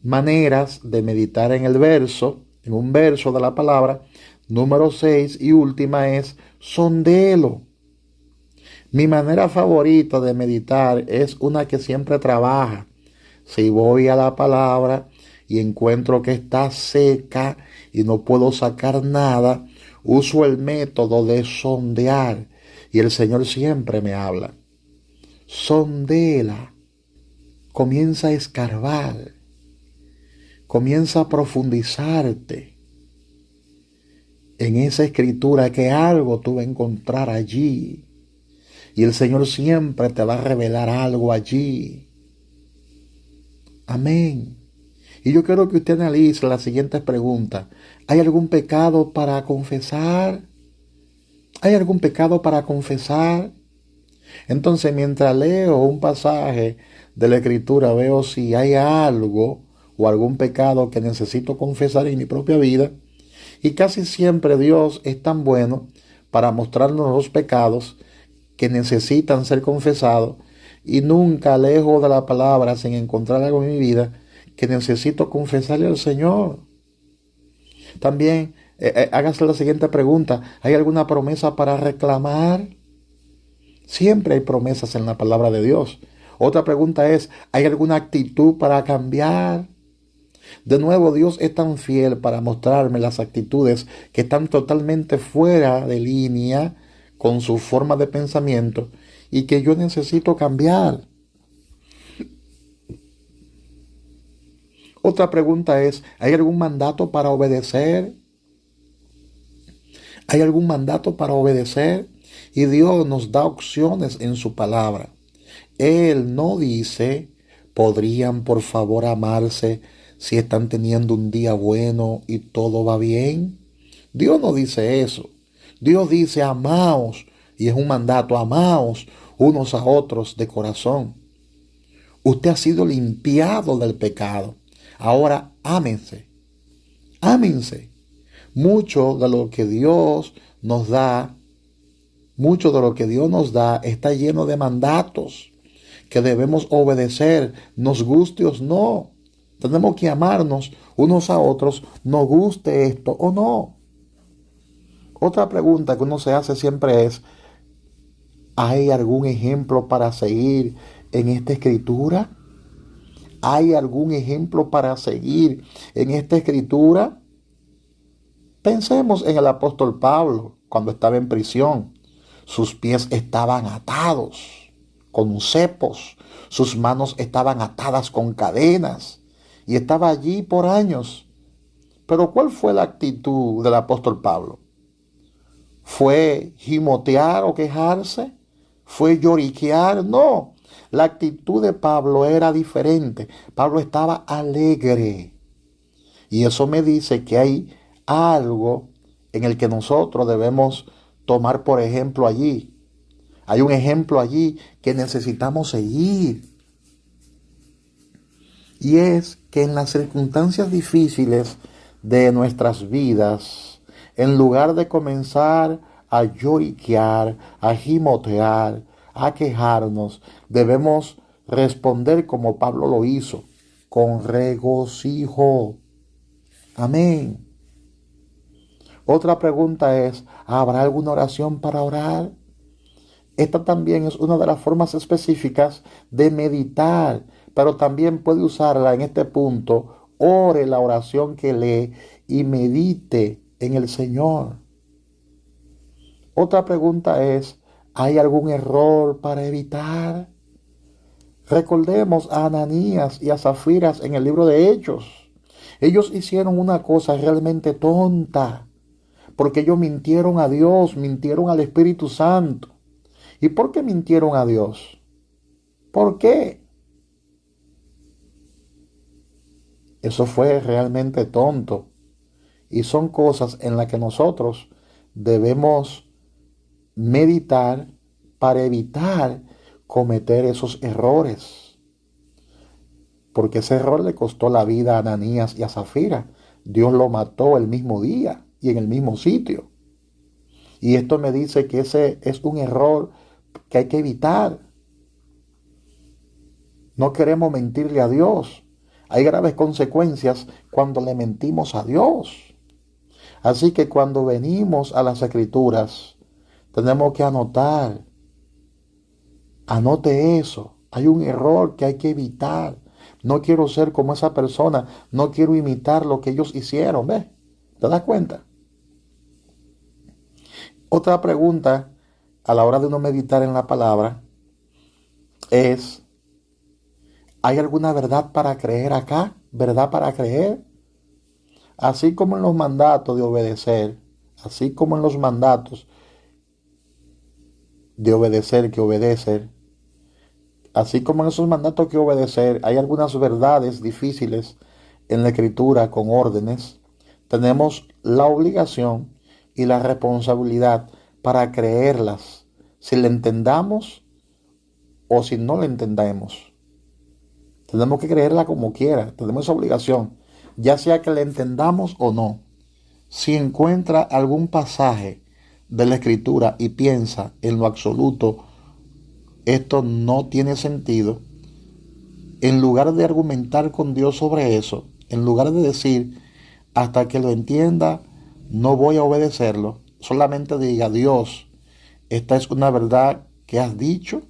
maneras de meditar en el verso, en un verso de la palabra. Número 6 y última es: sondéelo. Mi manera favorita de meditar es una que siempre trabaja. Si voy a la palabra y encuentro que está seca y no puedo sacar nada, uso el método de sondear. Y el Señor siempre me habla. Sondéela. Comienza a escarbar. Comienza a profundizarte en esa escritura, que algo tú vas a encontrar allí. Y el Señor siempre te va a revelar algo allí. Amén. Y yo quiero que usted analice las siguientes preguntas. ¿Hay algún pecado para confesar? ¿Hay algún pecado para confesar? Entonces, mientras leo un pasaje de la Escritura, veo si hay algo o algún pecado que necesito confesar en mi propia vida. Y casi siempre Dios es tan bueno para mostrarnos los pecados que necesitan ser confesados, y nunca lejos de la palabra sin encontrar algo en mi vida que necesito confesarle al Señor. También hágase la siguiente pregunta: ¿hay alguna promesa para reclamar? Siempre hay promesas en la palabra de Dios. Otra pregunta es: ¿hay alguna actitud para cambiar? De nuevo, Dios es tan fiel para mostrarme las actitudes que están totalmente fuera de línea con su forma de pensamiento y que yo necesito cambiar. Otra pregunta es: ¿hay algún mandato para obedecer? ¿Hay algún mandato para obedecer? Y Dios nos da opciones en su palabra. Él no dice: ¿podrían por favor amarse si están teniendo un día bueno y todo va bien? Dios no dice eso. Dios dice: amaos, y es un mandato: amaos unos a otros de corazón. Usted ha sido limpiado del pecado. Ahora ámense. Ámense. Mucho de lo que Dios nos da está lleno de mandatos que debemos obedecer, nos guste o no. Tenemos que amarnos unos a otros, nos guste esto o no. Otra pregunta que uno se hace siempre es: ¿hay algún ejemplo para seguir en esta escritura? ¿Hay algún ejemplo para seguir en esta escritura? Pensemos en el apóstol Pablo cuando estaba en prisión. Sus pies estaban atados con cepos, sus manos estaban atadas con cadenas y estaba allí por años. Pero ¿cuál fue la actitud del apóstol Pablo? ¿Fue gimotear o quejarse? ¿Fue lloriquear? No. La actitud de Pablo era diferente. Pablo estaba alegre. Y eso me dice que hay algo en el que nosotros debemos tomar por ejemplo allí. Hay un ejemplo allí que necesitamos seguir. Y es que en las circunstancias difíciles de nuestras vidas, en lugar de comenzar a lloriquear, a gimotear, a quejarnos, debemos responder como Pablo lo hizo. con regocijo. Amén. Otra pregunta es, ¿habrá alguna oración para orar? Esta también es una de las formas específicas de meditar, pero también puede usarla en este punto. Ore la oración que lee y medite en el Señor. Otra pregunta es, ¿hay algún error para evitar? Recordemos a Ananías y a Zafiras en el libro de Hechos. Ellos hicieron una cosa realmente tonta, porque ellos mintieron a Dios, mintieron al Espíritu Santo. ¿Y por qué mintieron a Dios? ¿Por qué? Eso fue realmente tonto. Y son cosas en las que nosotros debemos meditar para evitar cometer esos errores. Porque ese error le costó la vida a Ananías y a Zafira. Dios lo mató el mismo día y en el mismo sitio. Y esto me dice que ese es un error que hay que evitar. No queremos mentirle a Dios. Hay graves consecuencias cuando le mentimos a Dios. Así que cuando venimos a las Escrituras, tenemos que anotar. Anote eso. Hay un error que hay que evitar. No quiero ser como esa persona. No quiero imitar lo que ellos hicieron. ¿Ves? ¿Te das cuenta? Otra pregunta a la hora de uno meditar en la palabra es, ¿hay alguna verdad para creer acá? ¿Verdad para creer? Así como en los mandatos de obedecer, así como en los mandatos de obedecer que obedecer, así como en esos mandatos que obedecer, hay algunas verdades difíciles en la escritura con órdenes. Tenemos la obligación y la responsabilidad para creerlas, si la entendamos o si no la entendemos. Tenemos que creerla como quiera, tenemos esa obligación, ya sea que la entendamos o no. Si encuentra algún pasaje de la escritura y piensa en lo absoluto, esto no tiene sentido, en lugar de argumentar con Dios sobre eso, en lugar de decir, hasta que lo entienda, no voy a obedecerlo, solamente diga, Dios, esta es una verdad que has dicho,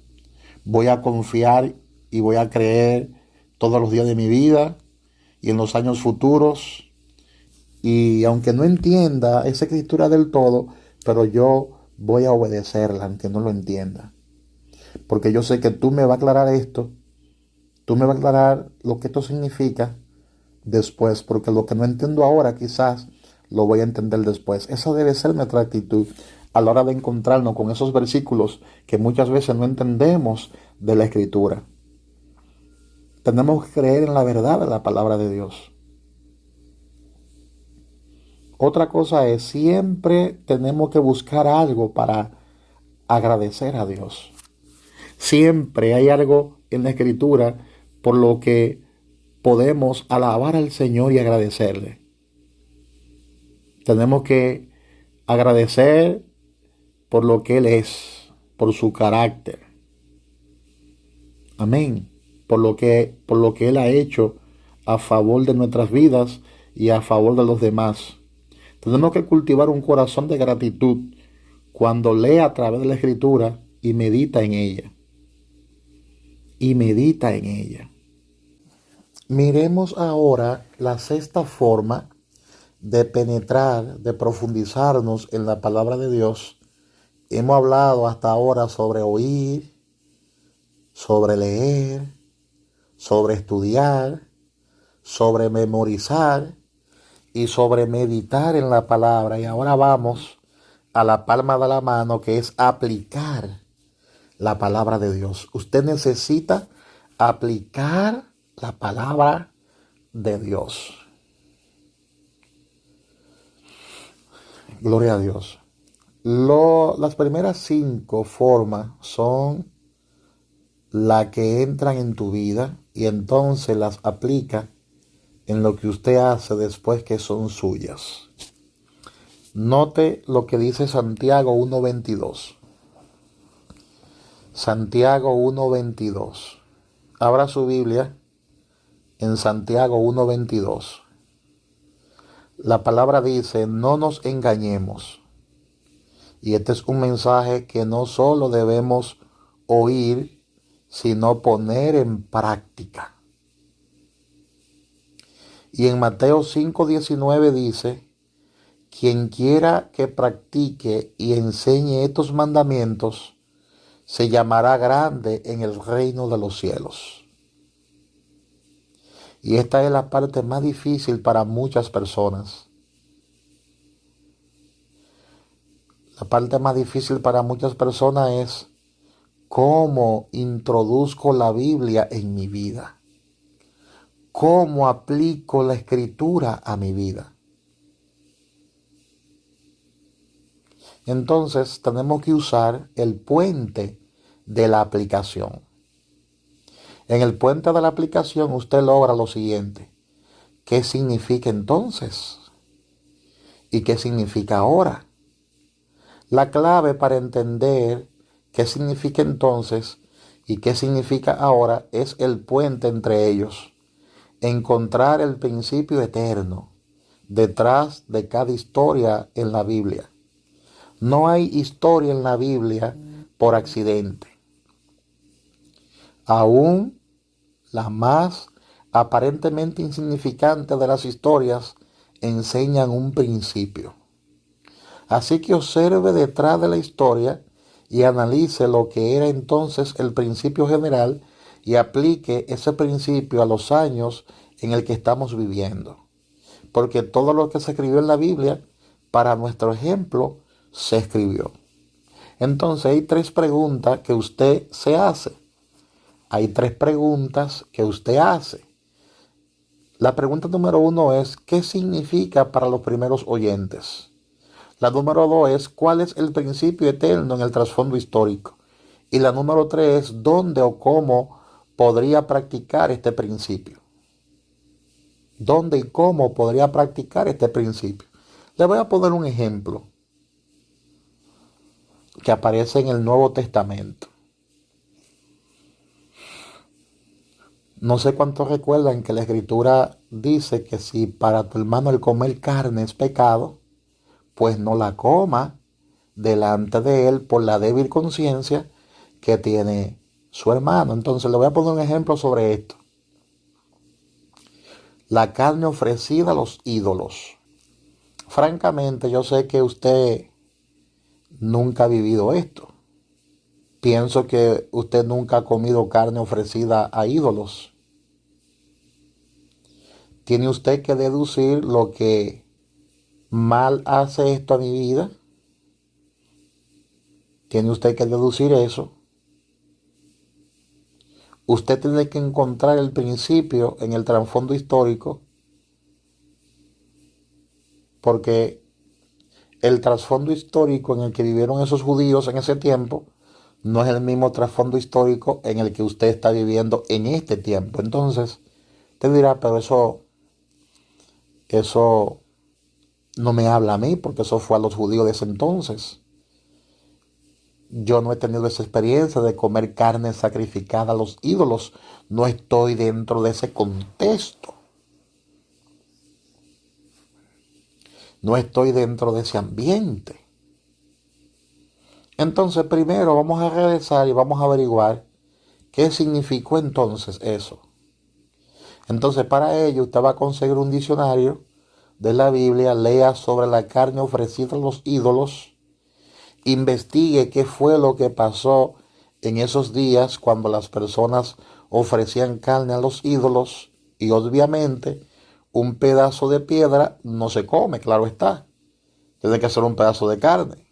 voy a confiar y voy a creer todos los días de mi vida y en los años futuros. Y aunque no entienda esa escritura del todo, pero yo voy a obedecerla, aunque no lo entienda. Porque yo sé que tú me vas a aclarar esto, tú me vas a aclarar lo que esto significa después, porque lo que no entiendo ahora quizás lo voy a entender después. Esa debe ser nuestra actitud a la hora de encontrarnos con esos versículos que muchas veces no entendemos de la escritura. Tenemos que creer en la verdad de la palabra de Dios. Otra cosa es, siempre tenemos que buscar algo para agradecer a Dios. Siempre hay algo en la escritura por lo que podemos alabar al Señor y agradecerle. Tenemos que agradecer por lo que Él es, por su carácter. Amén. Por lo que Él ha hecho a favor de nuestras vidas y a favor de los demás. Tenemos que cultivar un corazón de gratitud cuando lee a través de la escritura y medita en ella. Y medita en ella. Miremos ahora la sexta forma de penetrar, de profundizarnos en la palabra de Dios. Hemos hablado hasta ahora sobre oír, sobre leer, sobre estudiar, sobre memorizar y sobre meditar en la palabra. Y ahora vamos a la palma de la mano, que es aplicar la palabra de Dios. Usted necesita aplicar la palabra de Dios. Gloria a Dios. Las primeras 5 formas son las que entran en tu vida y entonces las aplica en lo que usted hace después, que son suyas. Note lo que dice Santiago 1:22. Santiago 1:22. Abra su Biblia en Santiago 1:22. La palabra dice, no nos engañemos. Y este es un mensaje que no solo debemos oír, sino poner en práctica. Y en Mateo 5:19 dice, quien quiera que practique y enseñe estos mandamientos, se llamará grande en el reino de los cielos. Y esta es la parte más difícil para muchas personas. La parte más difícil para muchas personas es cómo introduzco la Biblia en mi vida. Cómo aplico la escritura a mi vida. Entonces tenemos que usar el puente de la aplicación. En el puente de la aplicación usted logra lo siguiente. ¿Qué significa entonces? ¿Y qué significa ahora? La clave para entender qué significa entonces y qué significa ahora es el puente entre ellos. Encontrar el principio eterno detrás de cada historia en la Biblia. No hay historia en la Biblia por accidente. Aún las más aparentemente insignificantes de las historias enseñan un principio. Así que observe detrás de la historia y analice lo que era entonces el principio general y aplique ese principio a los años en el que estamos viviendo. Porque todo lo que se escribió en la Biblia, para nuestro ejemplo, se escribió. Entonces hay tres preguntas que usted se hace. Hay tres preguntas que usted hace. La pregunta número 1 es, ¿qué significa para los primeros oyentes? La número 2 es, ¿cuál es el principio eterno en el trasfondo histórico? Y la número 3 es, ¿dónde o cómo podría practicar este principio? ¿Dónde y cómo podría practicar este principio? Le voy a poner un ejemplo que aparece en el Nuevo Testamento. No sé cuántos recuerdan que la Escritura dice que si para tu hermano el comer carne es pecado, pues no la coma delante de él por la débil conciencia que tiene su hermano. Entonces le voy a poner un ejemplo sobre esto. La carne ofrecida a los ídolos. Francamente, yo sé que usted nunca ha vivido esto. Pienso que usted nunca ha comido carne ofrecida a ídolos. Tiene usted que deducir lo que mal hace esto a mi vida. Tiene usted que deducir eso. Usted tiene que encontrar el principio en el trasfondo histórico, porque el trasfondo histórico en el que vivieron esos judíos en ese tiempo no es el mismo trasfondo histórico en el que usted está viviendo en este tiempo. Entonces, usted dirá, pero eso no me habla a mí, porque eso fue a los judíos de ese entonces. Yo no he tenido esa experiencia de comer carne sacrificada a los ídolos. No estoy dentro de ese contexto. No estoy dentro de ese ambiente. Entonces, primero vamos a regresar y vamos a averiguar qué significó entonces eso. Entonces, para ello, usted va a conseguir un diccionario de la Biblia, lea sobre la carne ofrecida a los ídolos, investigue qué fue lo que pasó en esos días cuando las personas ofrecían carne a los ídolos, y obviamente un pedazo de piedra no se come, claro está. Tiene que ser un pedazo de carne.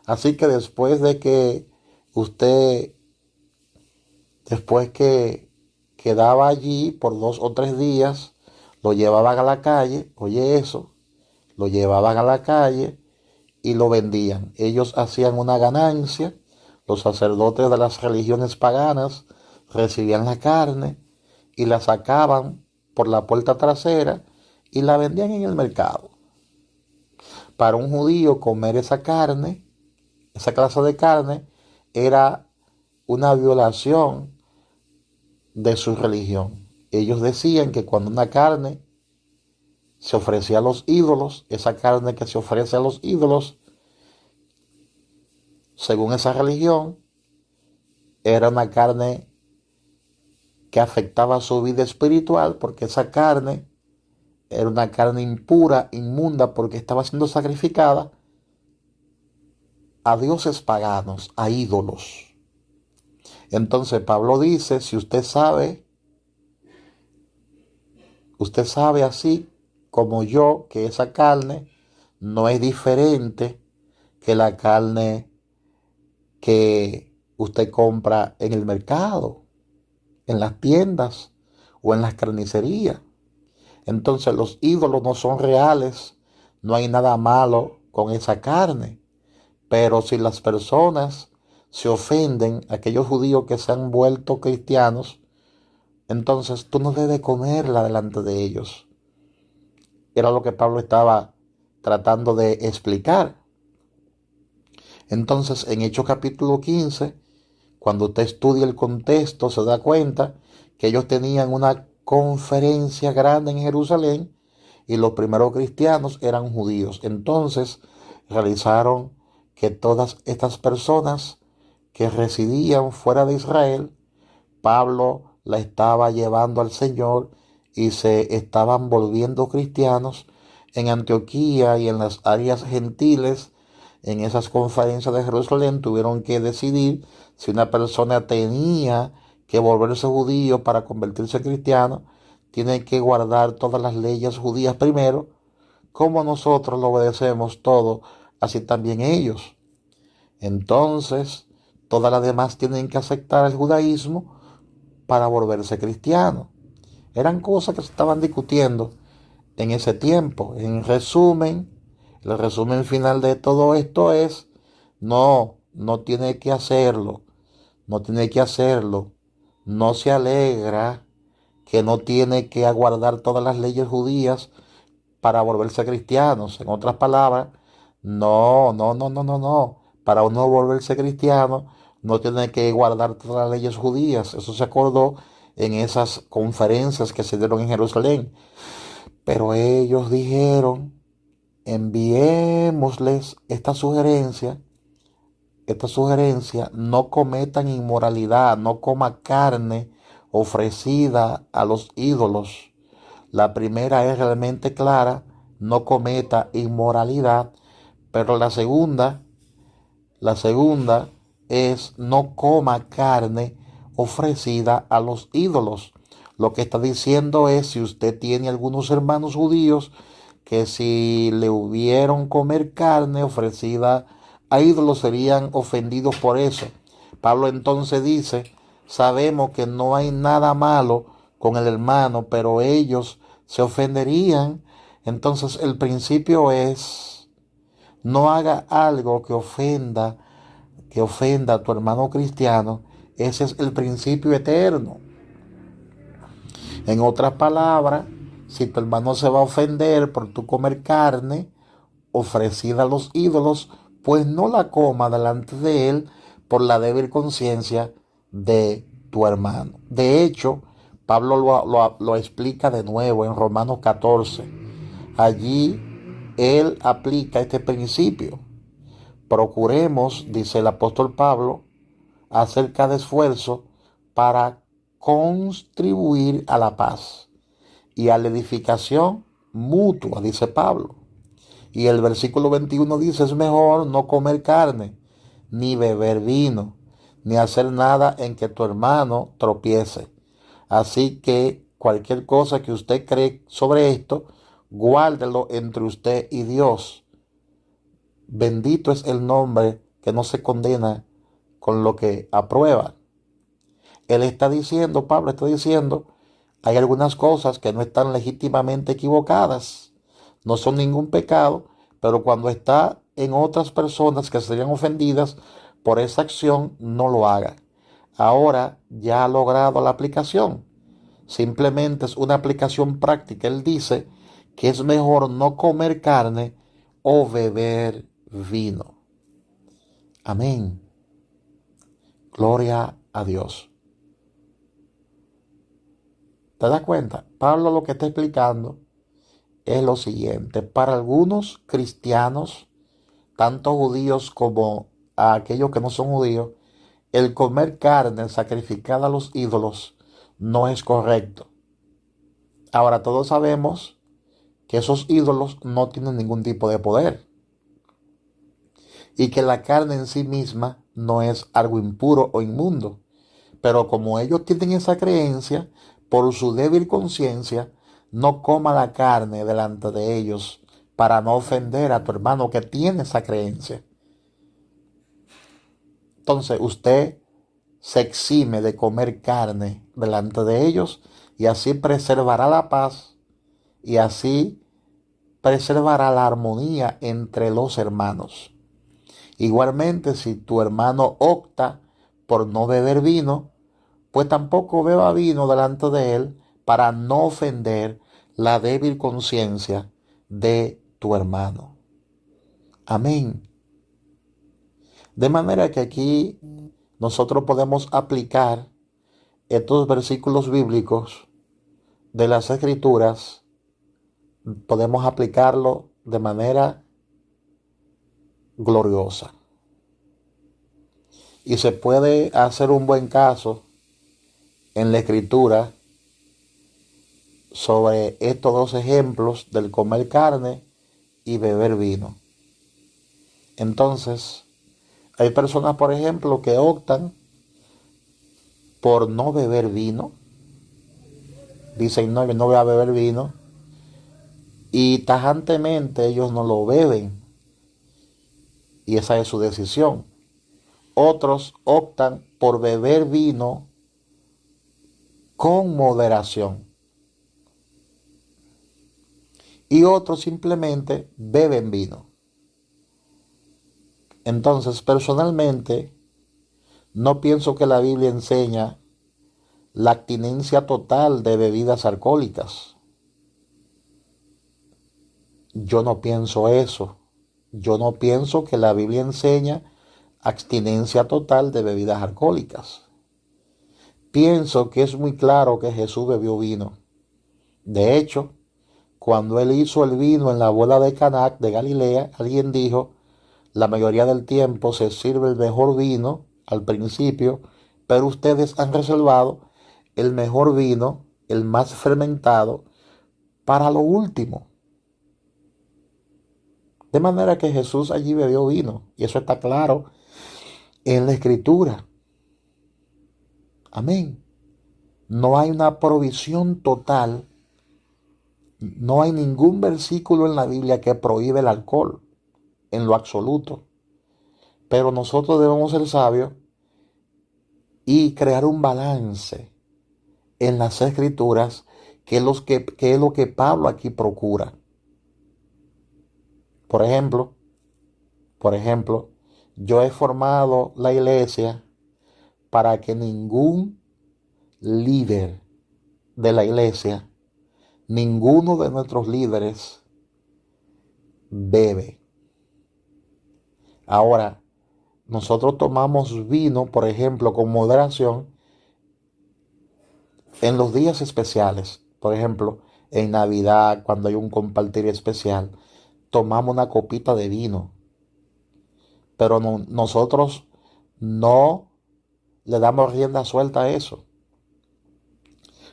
Así que después que quedaba allí por 2 o 3 días, lo llevaban a la calle, oye eso, lo llevaban a la calle y lo vendían. Ellos hacían una ganancia, los sacerdotes de las religiones paganas recibían la carne y la sacaban por la puerta trasera y la vendían en el mercado. Para un judío comer esa carne, esa clase de carne, era una violación de su religión. ellos decían que cuando una carne se ofrecía a los ídolos, esa carne que se ofrece a los ídolos, según esa religión, era una carne que afectaba su vida espiritual, porque esa carne era una carne impura, inmunda, porque estaba siendo sacrificada a dioses paganos, a ídolos. Entonces Pablo dice, si usted sabe así como yo que esa carne no es diferente que la carne que usted compra en el mercado, en las tiendas o en las carnicerías. Entonces los ídolos no son reales, no hay nada malo con esa carne. Pero si las personas se ofenden, aquellos judíos que se han vuelto cristianos, entonces tú no debes comerla delante de ellos. Era lo que Pablo estaba tratando de explicar. Entonces, en Hechos capítulo 15, cuando usted estudia el contexto, se da cuenta que ellos tenían una conferencia grande en Jerusalén y los primeros cristianos eran judíos. Entonces, realizaron que todas estas personas que residían fuera de Israel, Pablo la estaba llevando al Señor y se estaban volviendo cristianos en Antioquía y en las áreas gentiles. En esas conferencias de Jerusalén tuvieron que decidir si una persona tenía que volverse judío para convertirse en cristiano, tiene que guardar todas las leyes judías primero, como nosotros lo obedecemos todo, así también ellos. Entonces, todas las demás tienen que aceptar el judaísmo para volverse cristianos. Eran cosas que se estaban discutiendo en ese tiempo. En resumen, el resumen final de todo esto es, no tiene que hacerlo, no tiene que hacerlo. No se alegra que no tiene que aguardar todas las leyes judías para volverse cristianos. En otras palabras, no. Para uno volverse cristiano, no tiene que guardar todas las leyes judías. Eso se acordó en esas conferencias que se dieron en Jerusalén. Pero ellos dijeron, enviémosles esta sugerencia, no cometan inmoralidad, no coma carne ofrecida a los ídolos. La primera es realmente clara, no cometa inmoralidad, pero la segunda es no coma carne ofrecida a los ídolos. Lo que está diciendo es, si usted tiene algunos hermanos judíos que si le hubieron comer carne ofrecida a ídolos serían ofendidos por eso. Pablo entonces dice, sabemos que no hay nada malo con el hermano, pero ellos se ofenderían. Entonces el principio es, no haga algo que ofenda a tu hermano cristiano. Ese es el principio eterno. En otras palabras, si tu hermano se va a ofender por tu comer carne ofrecida a los ídolos, pues no la coma delante de él por la débil conciencia de tu hermano. De hecho, Pablo lo explica de nuevo en Romanos 14. Allí él aplica este principio. Procuremos, dice el apóstol Pablo, hacer cada esfuerzo para contribuir a la paz y a la edificación mutua, dice Pablo. Y el versículo 21 dice, es mejor no comer carne, ni beber vino, ni hacer nada en que tu hermano tropiece. Así que cualquier cosa que usted cree sobre esto, guárdelo entre usted y Dios. Bendito es el nombre que no se condena con lo que aprueba. Pablo está diciendo, hay algunas cosas que no están legítimamente equivocadas, no son ningún pecado, pero cuando está en otras personas que serían ofendidas por esa acción, no lo haga. Ahora ya ha logrado la aplicación. Simplemente es una aplicación práctica. Él dice que es mejor no comer carne o beber vino. Amén. Gloria a Dios. ¿Te das cuenta? Pablo lo que está explicando es lo siguiente. Para algunos cristianos, tanto judíos como a aquellos que no son judíos, el comer carne sacrificada a los ídolos no es correcto. Ahora, todos sabemos que esos ídolos no tienen ningún tipo de poder y que la carne en sí misma no es algo impuro o inmundo. Pero como ellos tienen esa creencia, por su débil conciencia, no coma la carne delante de ellos para no ofender a tu hermano que tiene esa creencia. Entonces usted se exime de comer carne delante de ellos y así preservará la paz y así preservará la armonía entre los hermanos. Igualmente, si tu hermano opta por no beber vino, pues tampoco beba vino delante de él para no ofender la débil conciencia de tu hermano. Amén. De manera que aquí nosotros podemos aplicar estos versículos bíblicos de las Escrituras, podemos aplicarlo de manera gloriosa. Y se puede hacer un buen caso en la Escritura sobre estos dos ejemplos del comer carne y beber vino. Entonces, hay personas, por ejemplo, que optan por no beber vino. Dicen, no, yo no voy a beber vino. Y tajantemente ellos no lo beben. Y esa es su decisión. Otros optan por beber vino con moderación. Y otros simplemente beben vino. Entonces, personalmente, no pienso que la Biblia enseña la abstinencia total de bebidas alcohólicas. Yo no pienso eso. Yo no pienso que la Biblia enseña abstinencia total de bebidas alcohólicas. Pienso que es muy claro que Jesús bebió vino. De hecho, cuando él hizo el vino en la boda de Caná de Galilea, alguien dijo, la mayoría del tiempo se sirve el mejor vino al principio, pero ustedes han reservado el mejor vino, el más fermentado, para lo último. De manera que Jesús allí bebió vino, y eso está claro en la Escritura. Amén. No hay una provisión total, no hay ningún versículo en la Biblia que prohíbe el alcohol, en lo absoluto. Pero nosotros debemos ser sabios y crear un balance en las Escrituras, que es lo que Pablo aquí procura. Por ejemplo, yo he formado la iglesia para que ningún líder de la iglesia, ninguno de nuestros líderes bebe. Ahora, nosotros tomamos vino, por ejemplo, con moderación en los días especiales. Por ejemplo, en Navidad, cuando hay un compartir especial, tomamos una copita de vino. Pero nosotros no le damos rienda suelta a eso.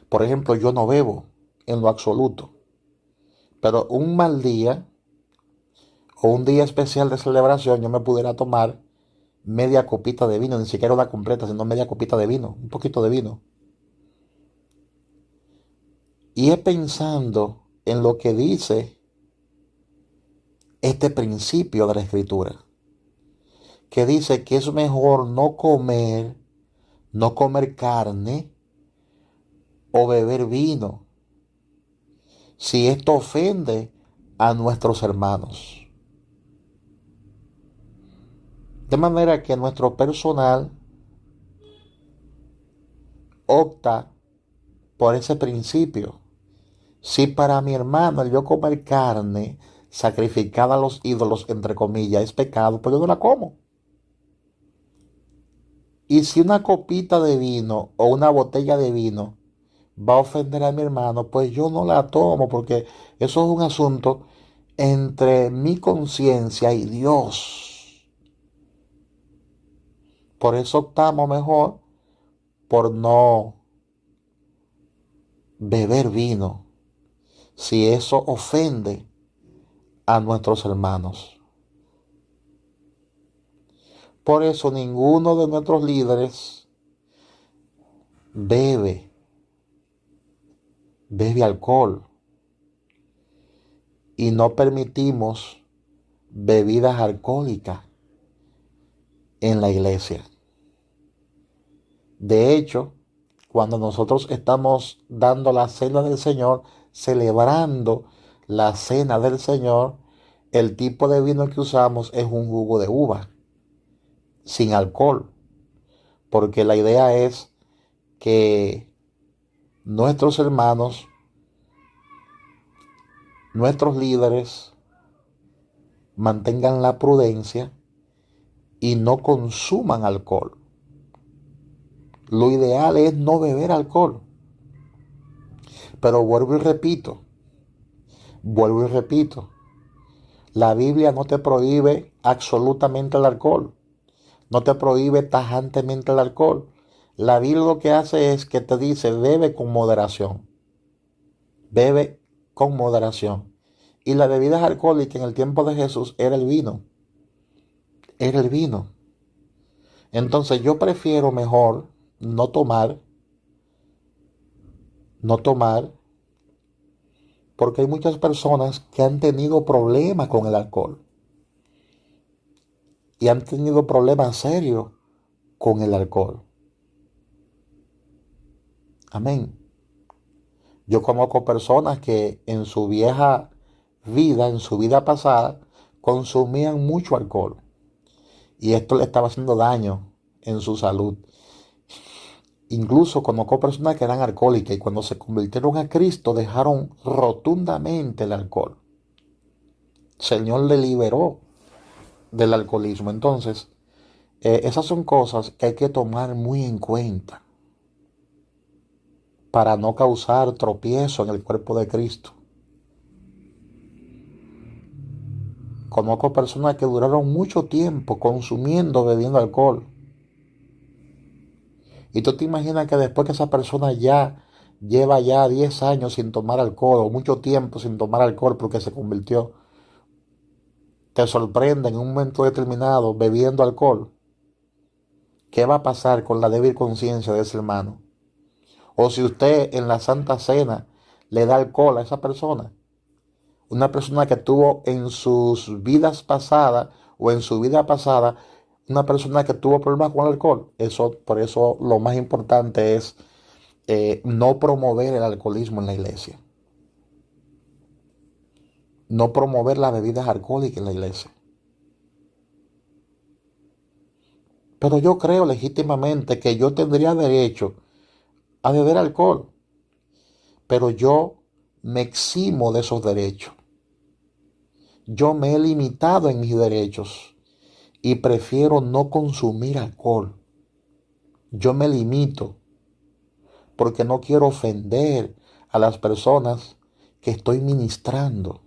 Por ejemplo, yo no bebo en lo absoluto. Pero un mal día o un día especial de celebración, yo me pudiera tomar media copita de vino, ni siquiera una completa, sino media copita de vino, un poquito de vino. Y es pensando en lo que dice este principio de la Escritura, que dice que es mejor no comer carne o beber vino, si esto ofende a nuestros hermanos. De manera que nuestro personal opta por ese principio. Si para mi hermano el yo comer carne sacrificada a los ídolos, entre comillas, es pecado, pues yo no la como. Y si una copita de vino o una botella de vino va a ofender a mi hermano, pues yo no la tomo, porque eso es un asunto entre mi conciencia y Dios. Por eso optamos mejor por no beber vino, si eso ofende a nuestros hermanos. Por eso ninguno de nuestros líderes bebe alcohol, y no permitimos bebidas alcohólicas en la iglesia. De hecho, cuando nosotros estamos dando la cena del Señor, celebrando la cena del Señor, el tipo de vino que usamos es un jugo de uva, sin alcohol, porque la idea es que nuestros hermanos, nuestros líderes, mantengan la prudencia y no consuman alcohol. Lo ideal es no beber alcohol. Pero vuelvo y repito, la Biblia no te prohíbe absolutamente el alcohol, no te prohíbe tajantemente el alcohol. La Biblia lo que hace es que te dice, bebe con moderación, bebe con moderación. Y las bebidas alcohólicas en el tiempo de Jesús era el vino, era el vino. Entonces yo prefiero mejor no tomar, no tomar, porque hay muchas personas que han tenido problemas con el alcohol y han tenido problemas serios con el alcohol. Amén. Yo conozco personas que en su vieja vida, en su vida pasada, consumían mucho alcohol y esto le estaba haciendo daño en su salud. Incluso conozco personas que eran alcohólicas y cuando se convirtieron a Cristo dejaron rotundamente el alcohol. El Señor le liberó del alcoholismo. Entonces, esas son cosas que hay que tomar muy en cuenta para no causar tropiezo en el cuerpo de Cristo. Conozco personas que duraron mucho tiempo consumiendo, bebiendo alcohol. Y tú te imaginas que después que esa persona ya lleva ya 10 años sin tomar alcohol o mucho tiempo sin tomar alcohol porque se convirtió, te sorprende en un momento determinado bebiendo alcohol. ¿Qué va a pasar con la débil conciencia de ese hermano? O si usted en la Santa Cena le da alcohol a esa persona, una persona que tuvo en sus vidas pasadas o en su vida pasada, una persona que tuvo problemas con el alcohol, por eso lo más importante es no promover el alcoholismo en la iglesia, no promover las bebidas alcohólicas en la iglesia. Pero yo creo legítimamente que yo tendría derecho a beber alcohol, pero yo me eximo de esos derechos. Yo me he limitado en mis derechos y prefiero no consumir alcohol. Yo me limito porque no quiero ofender a las personas que estoy ministrando.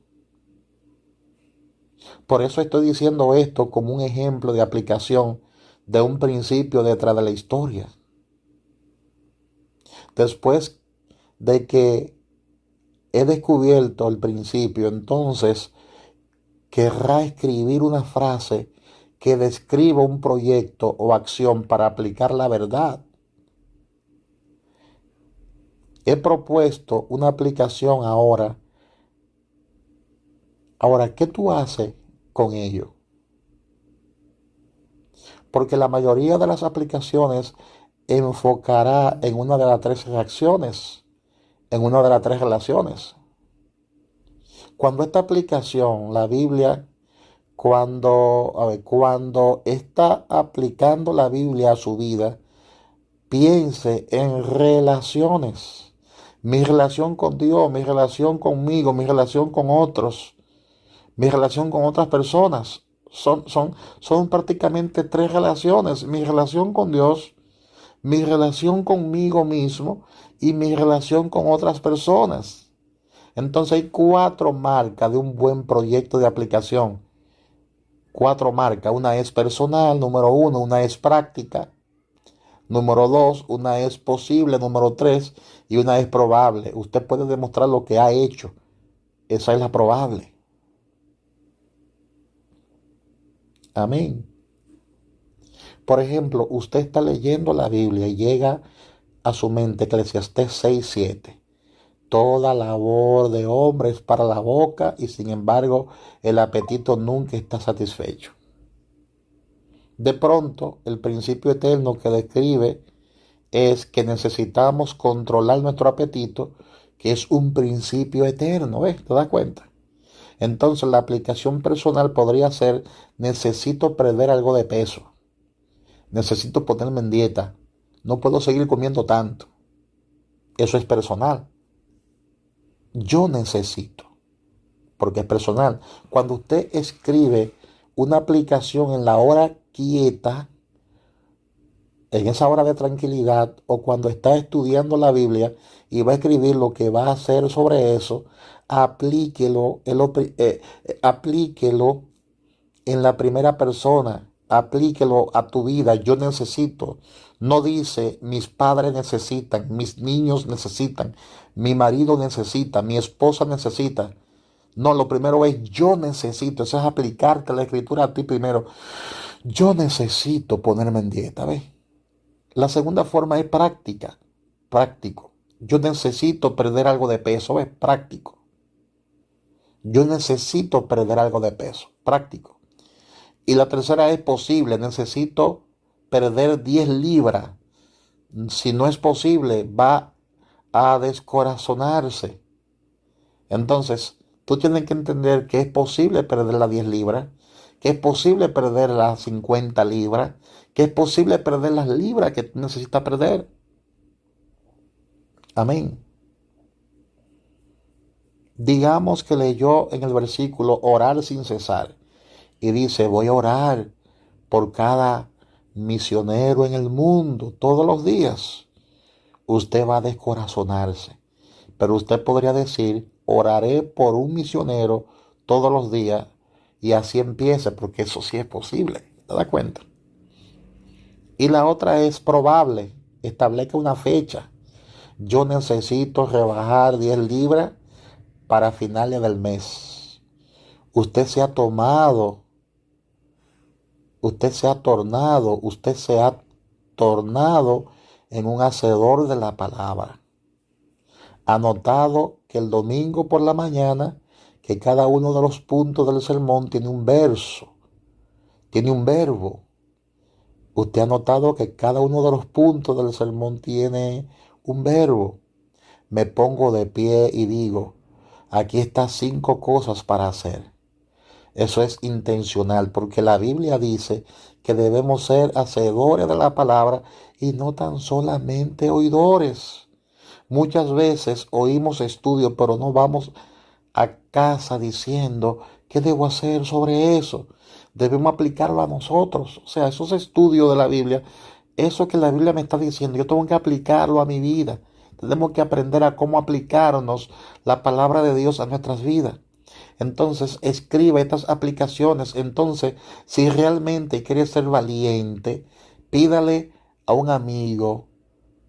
Por eso estoy diciendo esto como un ejemplo de aplicación de un principio detrás de la historia. Después de que he descubierto el principio, entonces querrá escribir una frase que describa un proyecto o acción para aplicar la verdad. He propuesto una aplicación ahora. Ahora, ¿qué tú haces con ello? Porque la mayoría de las aplicaciones enfocará en una de las tres reacciones, en una de las tres relaciones. Cuando esta aplicación, la Biblia, cuando está aplicando la Biblia a su vida, piense en relaciones. Mi relación con Dios, mi relación conmigo, mi relación con otros, mi relación con otras personas. Son prácticamente tres relaciones. Mi relación con Dios, mi relación conmigo mismo y mi relación con otras personas. Entonces hay 4 marcas de un buen proyecto de aplicación. 4 marcas. Una es personal, número 1, una es práctica, número 2, una es posible, número 3, y una es probable. Usted puede demostrar lo que ha hecho. Esa es la probable. Amén. Por ejemplo, usted está leyendo la Biblia y llega a su mente Eclesiastés 6:7. Toda labor de hombre es para la boca y sin embargo el apetito nunca está satisfecho. De pronto, el principio eterno que describe es que necesitamos controlar nuestro apetito, que es un principio eterno, ¿ves? ¿Te das cuenta? Entonces la aplicación personal podría ser: necesito perder algo de peso, necesito ponerme en dieta, no puedo seguir comiendo tanto. Eso es personal. Yo necesito, porque es personal. Cuando usted escribe una aplicación en la hora quieta, en esa hora de tranquilidad, o cuando está estudiando la Biblia y va a escribir lo que va a hacer sobre eso, aplíquelo, aplíquelo en la primera persona, aplíquelo a tu vida. Yo necesito. No dice mis padres necesitan, mis niños necesitan, mi marido necesita, mi esposa necesita. No, lo primero es yo necesito. Eso es aplicarte la escritura a ti primero. Yo necesito ponerme en dieta, ¿ves? La segunda forma es práctica, práctico. Yo necesito perder algo de peso, ¿ves? Práctico. Yo necesito perder algo de peso, práctico. Y la tercera es posible, necesito perder 10 libras. Si no es posible, va a descorazonarse. Entonces, tú tienes que entender que es posible perder las 10 libras, que es posible perder las 50 libras, que es posible perder las libras que tú necesitas perder. Amén. Digamos que leyó en el versículo orar sin cesar y dice: voy a orar por cada misionero en el mundo todos los días. Usted va a descorazonarse, pero usted podría decir: oraré por un misionero todos los días, y así empiece, porque eso sí es posible. ¿Te das cuenta? Y la otra es probable. Establezca una fecha. Yo necesito rebajar 10 libras para finales del mes. Usted se ha tomado, usted se ha tornado en un hacedor de la palabra. Ha notado que el domingo por la mañana, que cada uno de los puntos del sermón tiene un verso, tiene un verbo. Usted ha notado que cada uno de los puntos del sermón tiene un verbo. Me pongo de pie y digo: aquí están 5 cosas para hacer. Eso es intencional, porque la Biblia dice que debemos ser hacedores de la palabra y no tan solamente oidores. Muchas veces oímos estudios, pero no vamos a casa diciendo: ¿qué debo hacer sobre eso? Debemos aplicarlo a nosotros. O sea, esos estudios de la Biblia, eso que la Biblia me está diciendo, yo tengo que aplicarlo a mi vida. Tenemos que aprender a cómo aplicarnos la palabra de Dios a nuestras vidas. Entonces, escriba estas aplicaciones. Entonces, si realmente quiere ser valiente, pídale a un amigo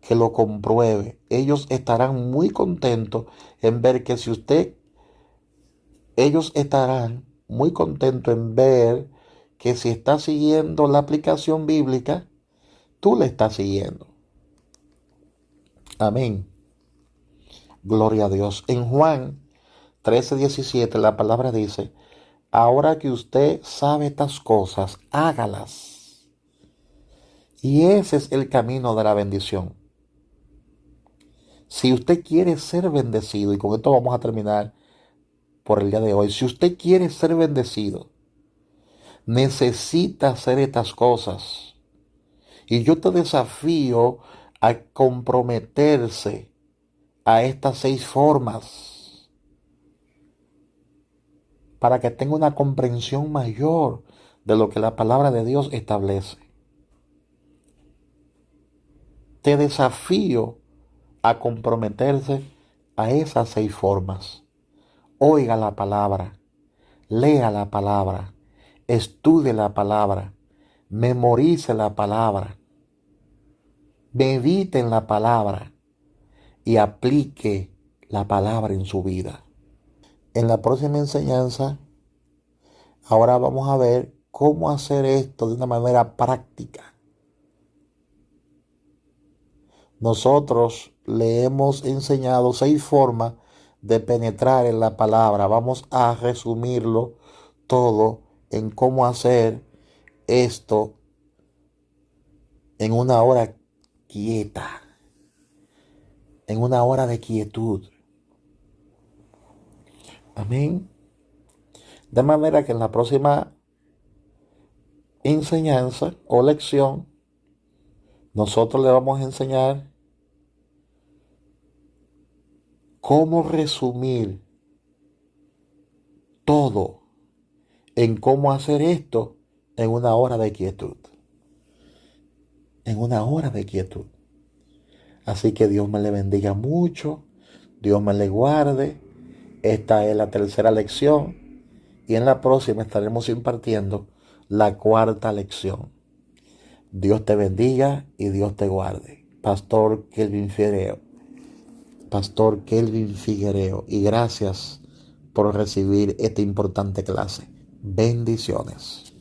que lo compruebe. Ellos estarán muy contentos en ver que si usted, ellos estarán muy contentos en ver que si está siguiendo la aplicación bíblica, tú le estás siguiendo. Amén. Gloria a Dios. En Juan 13:17 la palabra dice: ahora que usted sabe estas cosas, hágalas. Y ese es el camino de la bendición. Si usted quiere ser bendecido, y con esto vamos a terminar por el día de hoy, si usted quiere ser bendecido, necesita hacer estas cosas. Y yo te desafío a comprometerse a estas 6 formas para que tenga una comprensión mayor de lo que la palabra de Dios establece. te desafío a comprometerse a esas 6 formas. Oiga la palabra, lea la palabra, estudie la palabra, memorice la palabra, medite en la palabra y aplique la palabra en su vida. En la próxima enseñanza, ahora vamos a ver cómo hacer esto de una manera práctica. Nosotros le hemos enseñado 6 formas de penetrar en la palabra. Vamos a resumirlo todo en cómo hacer esto en una hora quieta, en una hora de quietud. Amén. De manera que en la próxima enseñanza o lección, nosotros le vamos a enseñar cómo resumir todo en cómo hacer esto en una hora de quietud. En una hora de quietud. Así que Dios me le bendiga mucho, Dios me le guarde. Esta es la tercera lección y en la próxima estaremos impartiendo la 4ª lección. Dios te bendiga y Dios te guarde. Pastor Kelvin Figuereo, y gracias por recibir esta importante clase. Bendiciones.